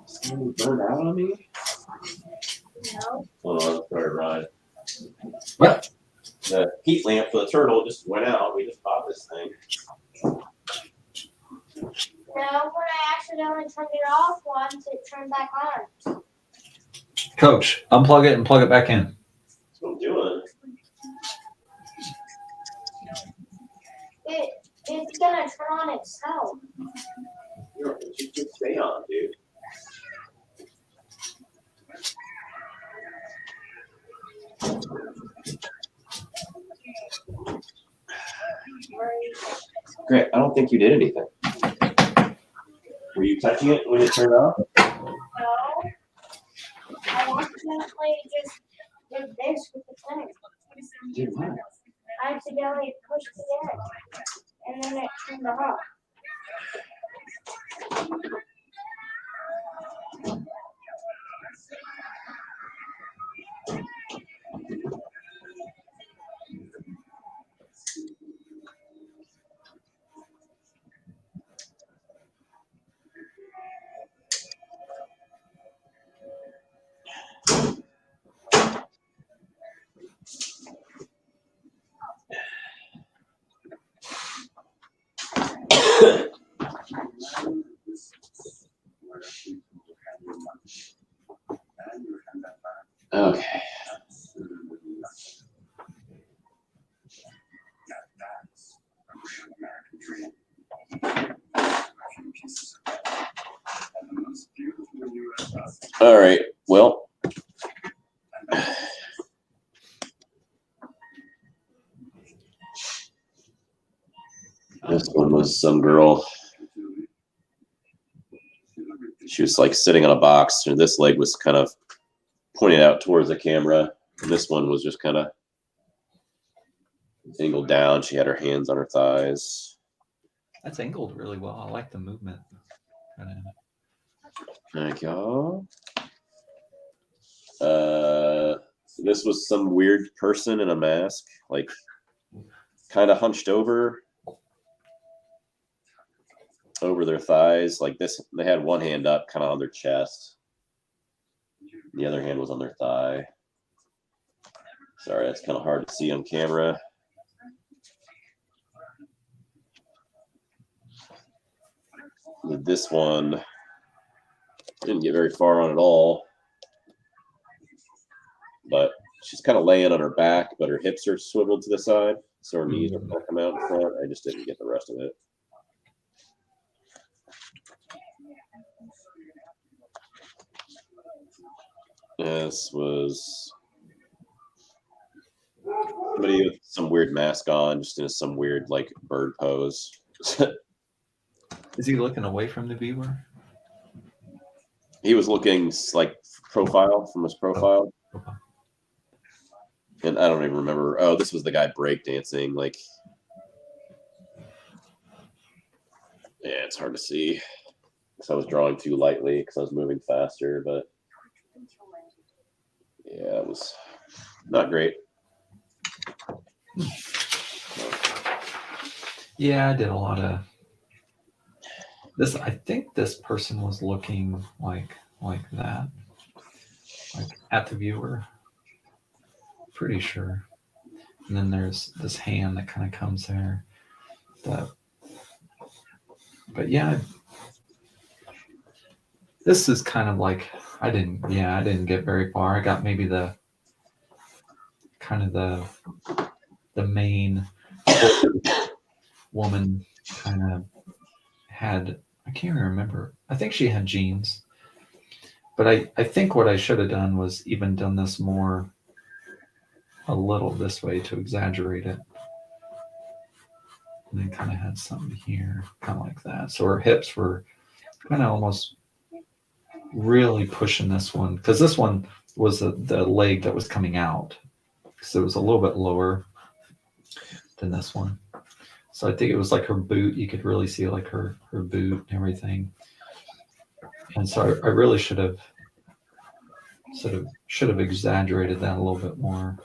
Something burned out on me? No. Hold on, let's try it right. What? The heat lamp for the turtle just went out. We just bought this thing. No, when I accidentally turned it off once, it turned back on. Coach, unplug it and plug it back in. That's what I'm doing. It's gonna turn on itself. You should stay on, dude. Great. I don't think you did anything. Were you touching it when it turned off? No. I accidentally just did this with the thing. Did what? I accidentally pushed it in, and then it turned off. Okay. All right. Well, this one was some girl. She was like sitting on a box, and this leg was kind of pointed out towards the camera. And this one was just kind of angled down. She had her hands on her thighs. That's angled really well. I like the movement. There you go. This was some weird person in a mask, like kind of hunched over their thighs, like this. They had one hand up, kind of on their chest. The other hand was on their thigh. Sorry, that's kind of hard to see on camera. This one didn't get very far on at all, but she's kind of laying on her back, but her hips are swiveled to the side, so her knees are going to come out in front. I just didn't get the rest of it. This was somebody with some weird mask on, just in some weird like bird pose. Is he looking away from the viewer? He was looking like profile from his profile. Okay. And I don't even remember. Oh, this was the guy breakdancing. Like, yeah, it's hard to see. because I was drawing too lightly because I was moving faster, but yeah, it was not great. Yeah, I did a lot of this. I think this person was looking like that, like at the viewer. Pretty sure. And then there's this hand that kind of comes there. But yeah, this is kind of like I didn't get very far. I got maybe the main woman kind of had, I can't remember. I think she had jeans. But I think what I should have done was even done this more a little this way to exaggerate it. And then kind of had something here, kind of like that. So her hips were kind of almost really pushing this one, because this one was the leg that was coming out. So it was a little bit lower than this one. So I think it was like her boot. You could really see like her boot and everything. And so I really should have Should have exaggerated that a little bit more.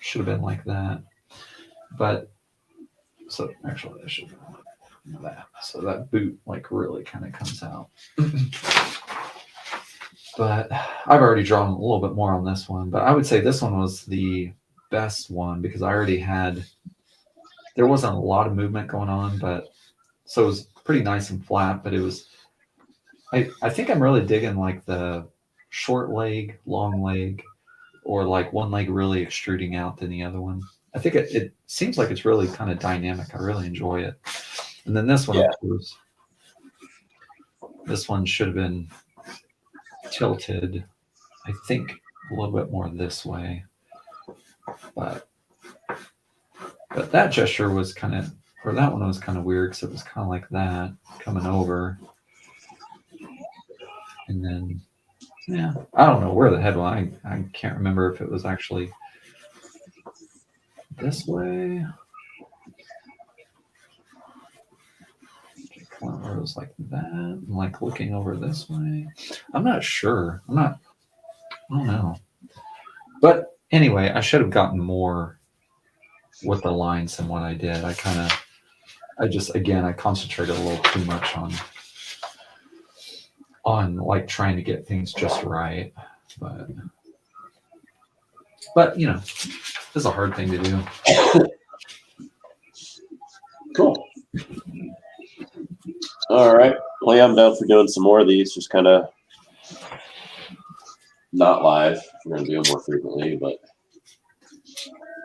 Should have been like that. But so actually I should have done like that. So that boot like really kind of comes out. But I've already drawn a little bit more on this one. But I would say this one was the best one because I already had, there wasn't a lot of movement going on, but so it was pretty nice and flat, but it was, I think I'm really digging like the short leg, long leg, or like one leg really extruding out than the other one. I think it seems like it's really kind of dynamic. I really enjoy it. And then this one, Yeah. of course, this one should have been tilted, I think, a little bit more this way. But that gesture was kind of, or that one was kind of weird because it was kind of like that coming over. And then, yeah, I don't know where the head went. I can't remember if it was actually this way. Or it was like that. I'm like looking over this way. I'm not sure. I don't know. But anyway, I should have gotten more with the lines than what I did. I concentrated a little too much on like trying to get things just right. But you know, it's a hard thing to do. Cool. All right. Well, yeah, I'm down for doing some more of these. Just kind of not live. We're gonna do them more frequently, but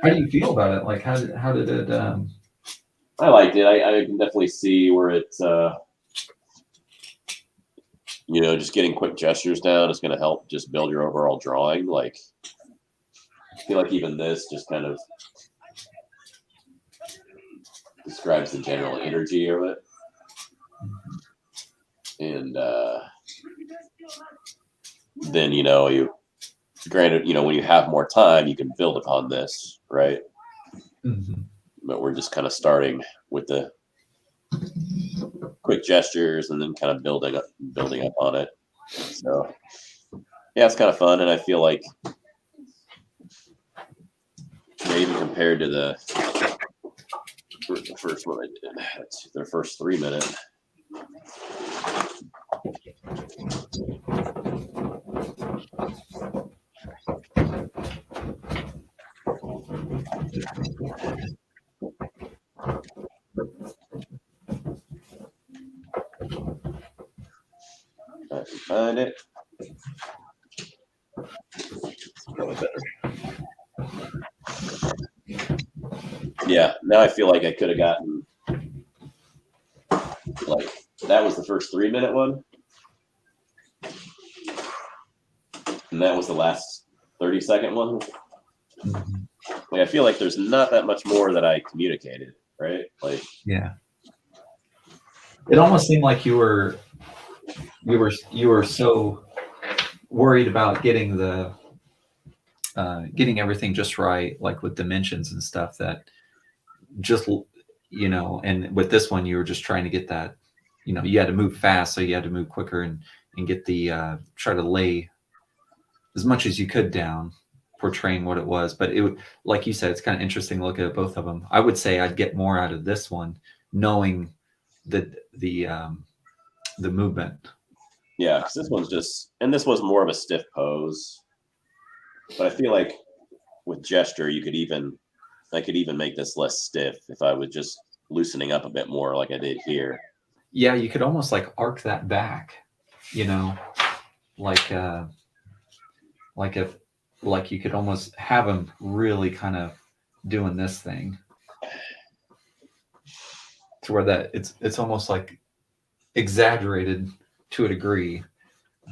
How do you feel about it? Like, how did it? I liked it. I can definitely see where it's, just getting quick gestures down is going to help just build your overall drawing. Like, I feel like even this just kind of describes the general energy of it. And then, granted, when you have more time, you can build upon this, right? Mm-hmm. But we're just kind of starting with the quick gestures and then kind of building up on it. So yeah, it's kind of fun. And I feel like even compared to the first one I did, the first 3 minute. I can find it. Probably better. Yeah, now I feel like I could have gotten, like, that was the first 3 minute one. And that was the last 30-second one. Mm-hmm. Like, I feel like there's not that much more that I communicated, right? Like, Yeah. It almost seemed like you were so worried about getting everything just right, like with dimensions and stuff, that just, and with this one, you were just trying to get that, you had to move fast. So you had to move quicker and get the, try to lay as much as you could down, portraying what it was. But it would, like you said, it's kind of interesting to look at both of them. I would say I'd get more out of this one, knowing the movement. yeah, because this was more of a stiff pose. But I feel like with gesture, I could even make this less stiff if I was just loosening up a bit more like I did here. Yeah, you could almost like arc that back, like you could almost have him really kind of doing this thing to where that it's almost like exaggerated to a degree,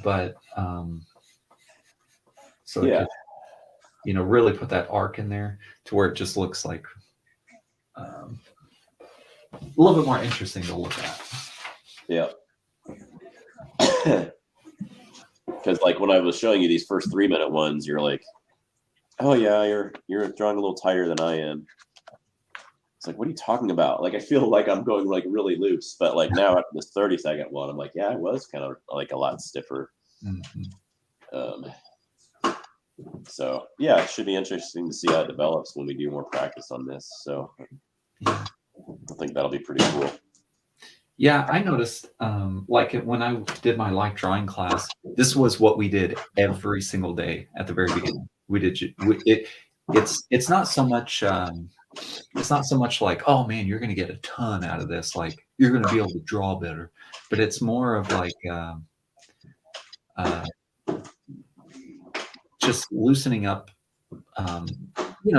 but so Yeah. it could, really put that arc in there to where it just looks like a little bit more interesting to look at. Yeah. Because like when I was showing you these first 3 minute ones, you're like, oh yeah, you're drawing a little tighter than I am. It's like, what are you talking about? Like, I feel like I'm going like really loose, but like now after this 30-second one, I'm like, yeah, I was kind of like a lot stiffer. Mhm. So yeah, it should be interesting to see how it develops when we do more practice on this. So Yeah. I think that'll be pretty cool. Yeah, I noticed when I did my life drawing class, this was what we did every single day at the very beginning. We did it's not so much like, oh man, you're going to get a ton out of this, like you're going to be able to draw better, but it's more of like just loosening up.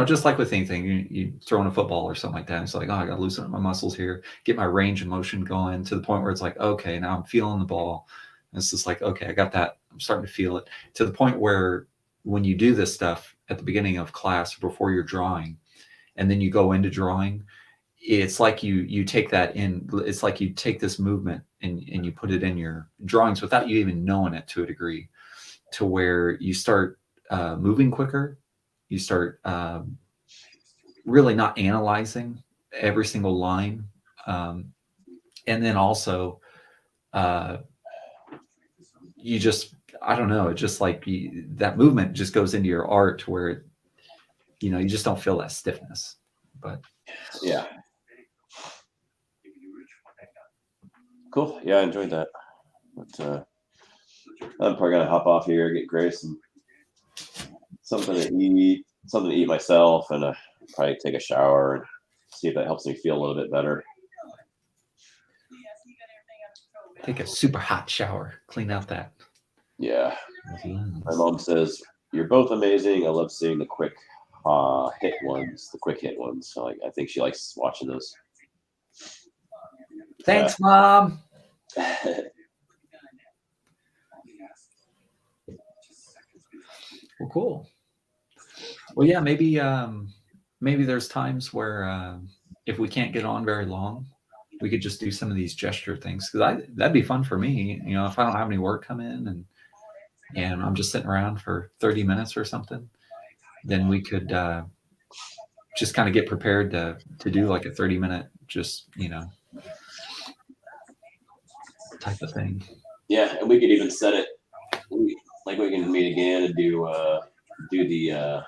Just like with anything, you throwing a football or something like that. It's like, oh, I got to loosen up my muscles here, get my range of motion going to the point where it's like, okay, now I'm feeling the ball. And it's just like, okay, I got that. I'm starting to feel it, to the point where when you do this stuff at the beginning of class or before you're drawing, and then you go into drawing, it's like you take that in. It's like you take this movement and you put it in your drawings without you even knowing it, to a degree, to where you start moving quicker. You start really not analyzing every single line. And then also you just, I don't know, it just like that movement just goes into your art where, you just don't feel that stiffness. But yeah. Cool. Yeah, I enjoyed that. But I'm probably gonna hop off here, get Grace and something to eat myself, and probably take a shower and see if that helps me feel a little bit better. take a super hot shower, clean out that. Yeah. lens. My mom says, "You're both amazing. I love seeing the quick hit ones. So I think she likes watching those." Thanks, Mom. Well, cool. Well, yeah, maybe there's times where if we can't get on very long, we could just do some of these gesture things, because that'd be fun for me. If I don't have any work come in and I'm just sitting around for 30 minutes or something, then we could just kind of get prepared to do like a 30-minute just type of thing. Yeah, and we could even set it. We can meet again and do the.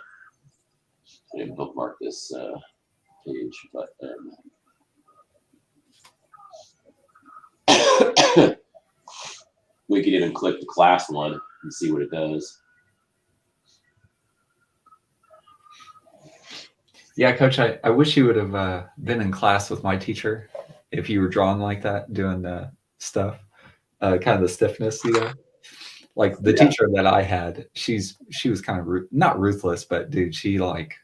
I didn't bookmark this page, but we could even click the class one and see what it does. Yeah, Coach, I wish you would have been in class with my teacher if you were drawing like that, doing the stuff, kind of the stiffness, like the teacher that I had. She was kind of not ruthless, but dude, she like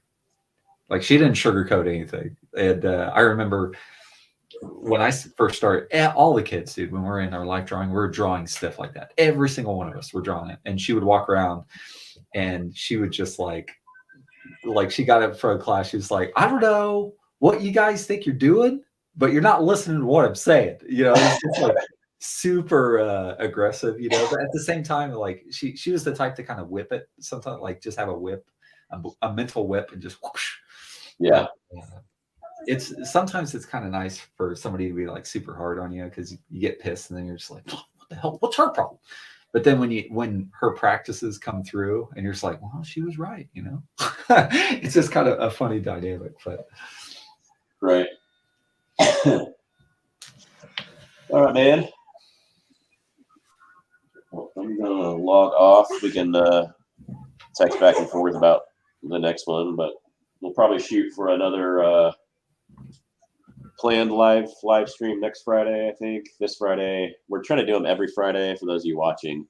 she didn't sugarcoat anything. And I remember when I first started, all the kids, dude, when we're in our life drawing, we're drawing stiff like that. Every single one of us were drawing it. And she would walk around and she would just like she got up in front of class. She was like, I don't know what you guys think you're doing, but you're not listening to what I'm saying. It's just like super aggressive, but at the same time, like she was the type to kind of whip it sometimes, like just have a whip, a mental whip, and just whoosh. Yeah. Sometimes it's kind of nice for somebody to be like super hard on you, because you get pissed and then you're just like, oh, what the hell? What's her problem? But then when her practices come through and you're just like, well, she was right, it's just kind of a funny dynamic, but right. All right, man. Well, I'm gonna log off. We can text back and forth about the next one, but we'll probably shoot for another planned live stream next Friday. I think this Friday. We're trying to do them every Friday for those of you watching.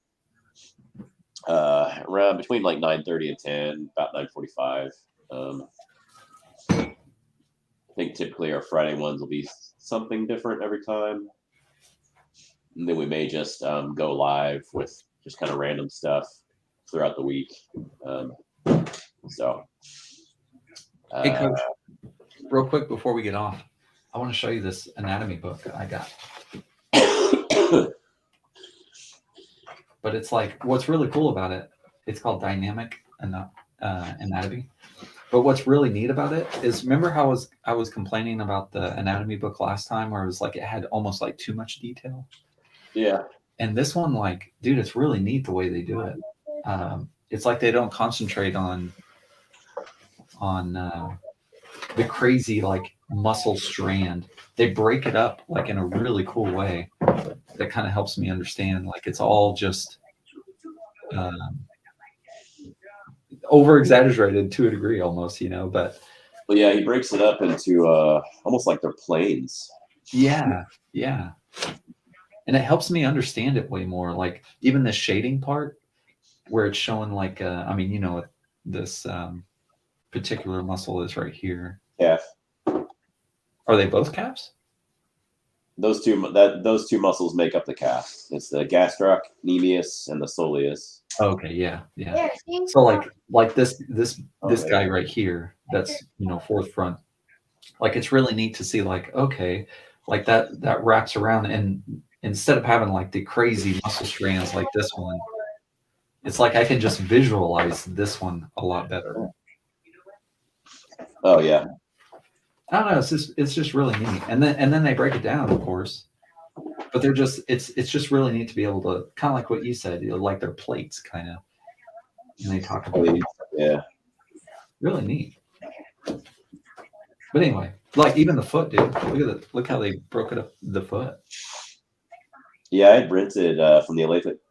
Around between like 9:30 and 10, about 9:45. I think typically our Friday ones will be something different every time. And then we may just go live with just kind of random stuff throughout the week. Hey, Coach, real quick before we get off, I want to show you this anatomy book I got. But it's like, what's really cool about it, it's called Dynamic Anatomy. But what's really neat about it is, remember how I was complaining about the anatomy book last time, where it was like it had almost like too much detail. Yeah. And this one, like, dude, it's really neat the way they do it. It's like they don't concentrate on the crazy like muscle strand. They break it up like in a really cool way that kind of helps me understand. Like it's all just over exaggerated to a degree, almost, you know. But Well, yeah, he breaks it up into almost like they're planes. yeah, yeah. And it helps me understand it way more. Like even the shading part where it's showing like, I mean, you know what this particular muscle is right here. Calf. Are they both calves? Those two muscles make up the calf. It's the gastrocnemius and the soleus. Okay, yeah, yeah. There, see? So like this Okay. guy right here, that's, you know, fourth front. Like it's really neat to see, like, okay, like that wraps around, and instead of having like the crazy muscle strands like this one, it's like I can just visualize this one a lot better. Oh yeah. I don't know, it's just really neat. And then they break it down, of course. But they're just it's just really neat to be able to kind of like what you said, you know, like their plates kind of. And they talk about it. Yeah. Really neat. But anyway, like even the foot, dude. Look how they broke it up, the foot. Yeah, I had rented from the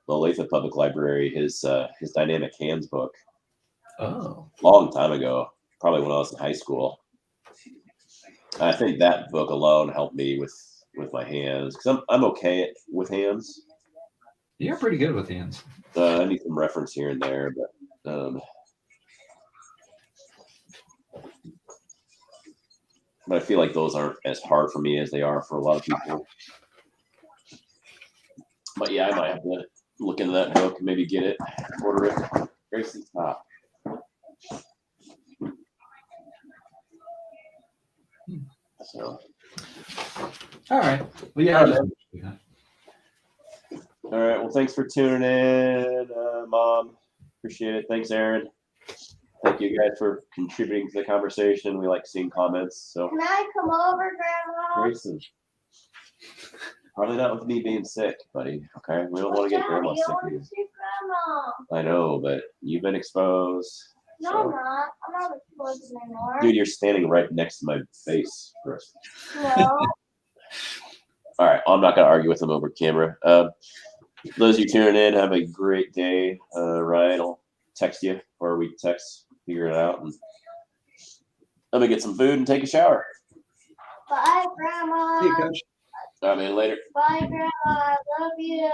Olathe Public Library his Dynamic Hands book Oh. a long time ago, probably when I was in high school. I think that book alone helped me with my hands, because I'm okay with hands. You're pretty good with hands. I need some reference here and there, but I feel like those aren't as hard for me as they are for a lot of people. But yeah, I might have to look into that book and maybe get it, order it. Gracie, stop. So, All right. Well, yeah. All right. Well, thanks for tuning in, Mom. Appreciate it. Thanks, Aaron. Thank you guys for contributing to the conversation. We like seeing comments. So, Can I come over, Grandma? Grayson, probably not with me being sick, buddy. Okay, we don't want to get Grandma Daddy, I sick want either. to see Grandma. I know, but you've been exposed. No, So- I'm not. I'm not exposed anymore. Dude, you're standing right next to my face. Chris. No. All right, I'm not gonna argue with him over camera. Those of you tuning in, have a great day. Ryan, I'll text you, or we text, figure it out, and let me get some food and take a shower. Bye, Grandma. See you, Coach. All right, man, later. Bye, Grandma. I love you.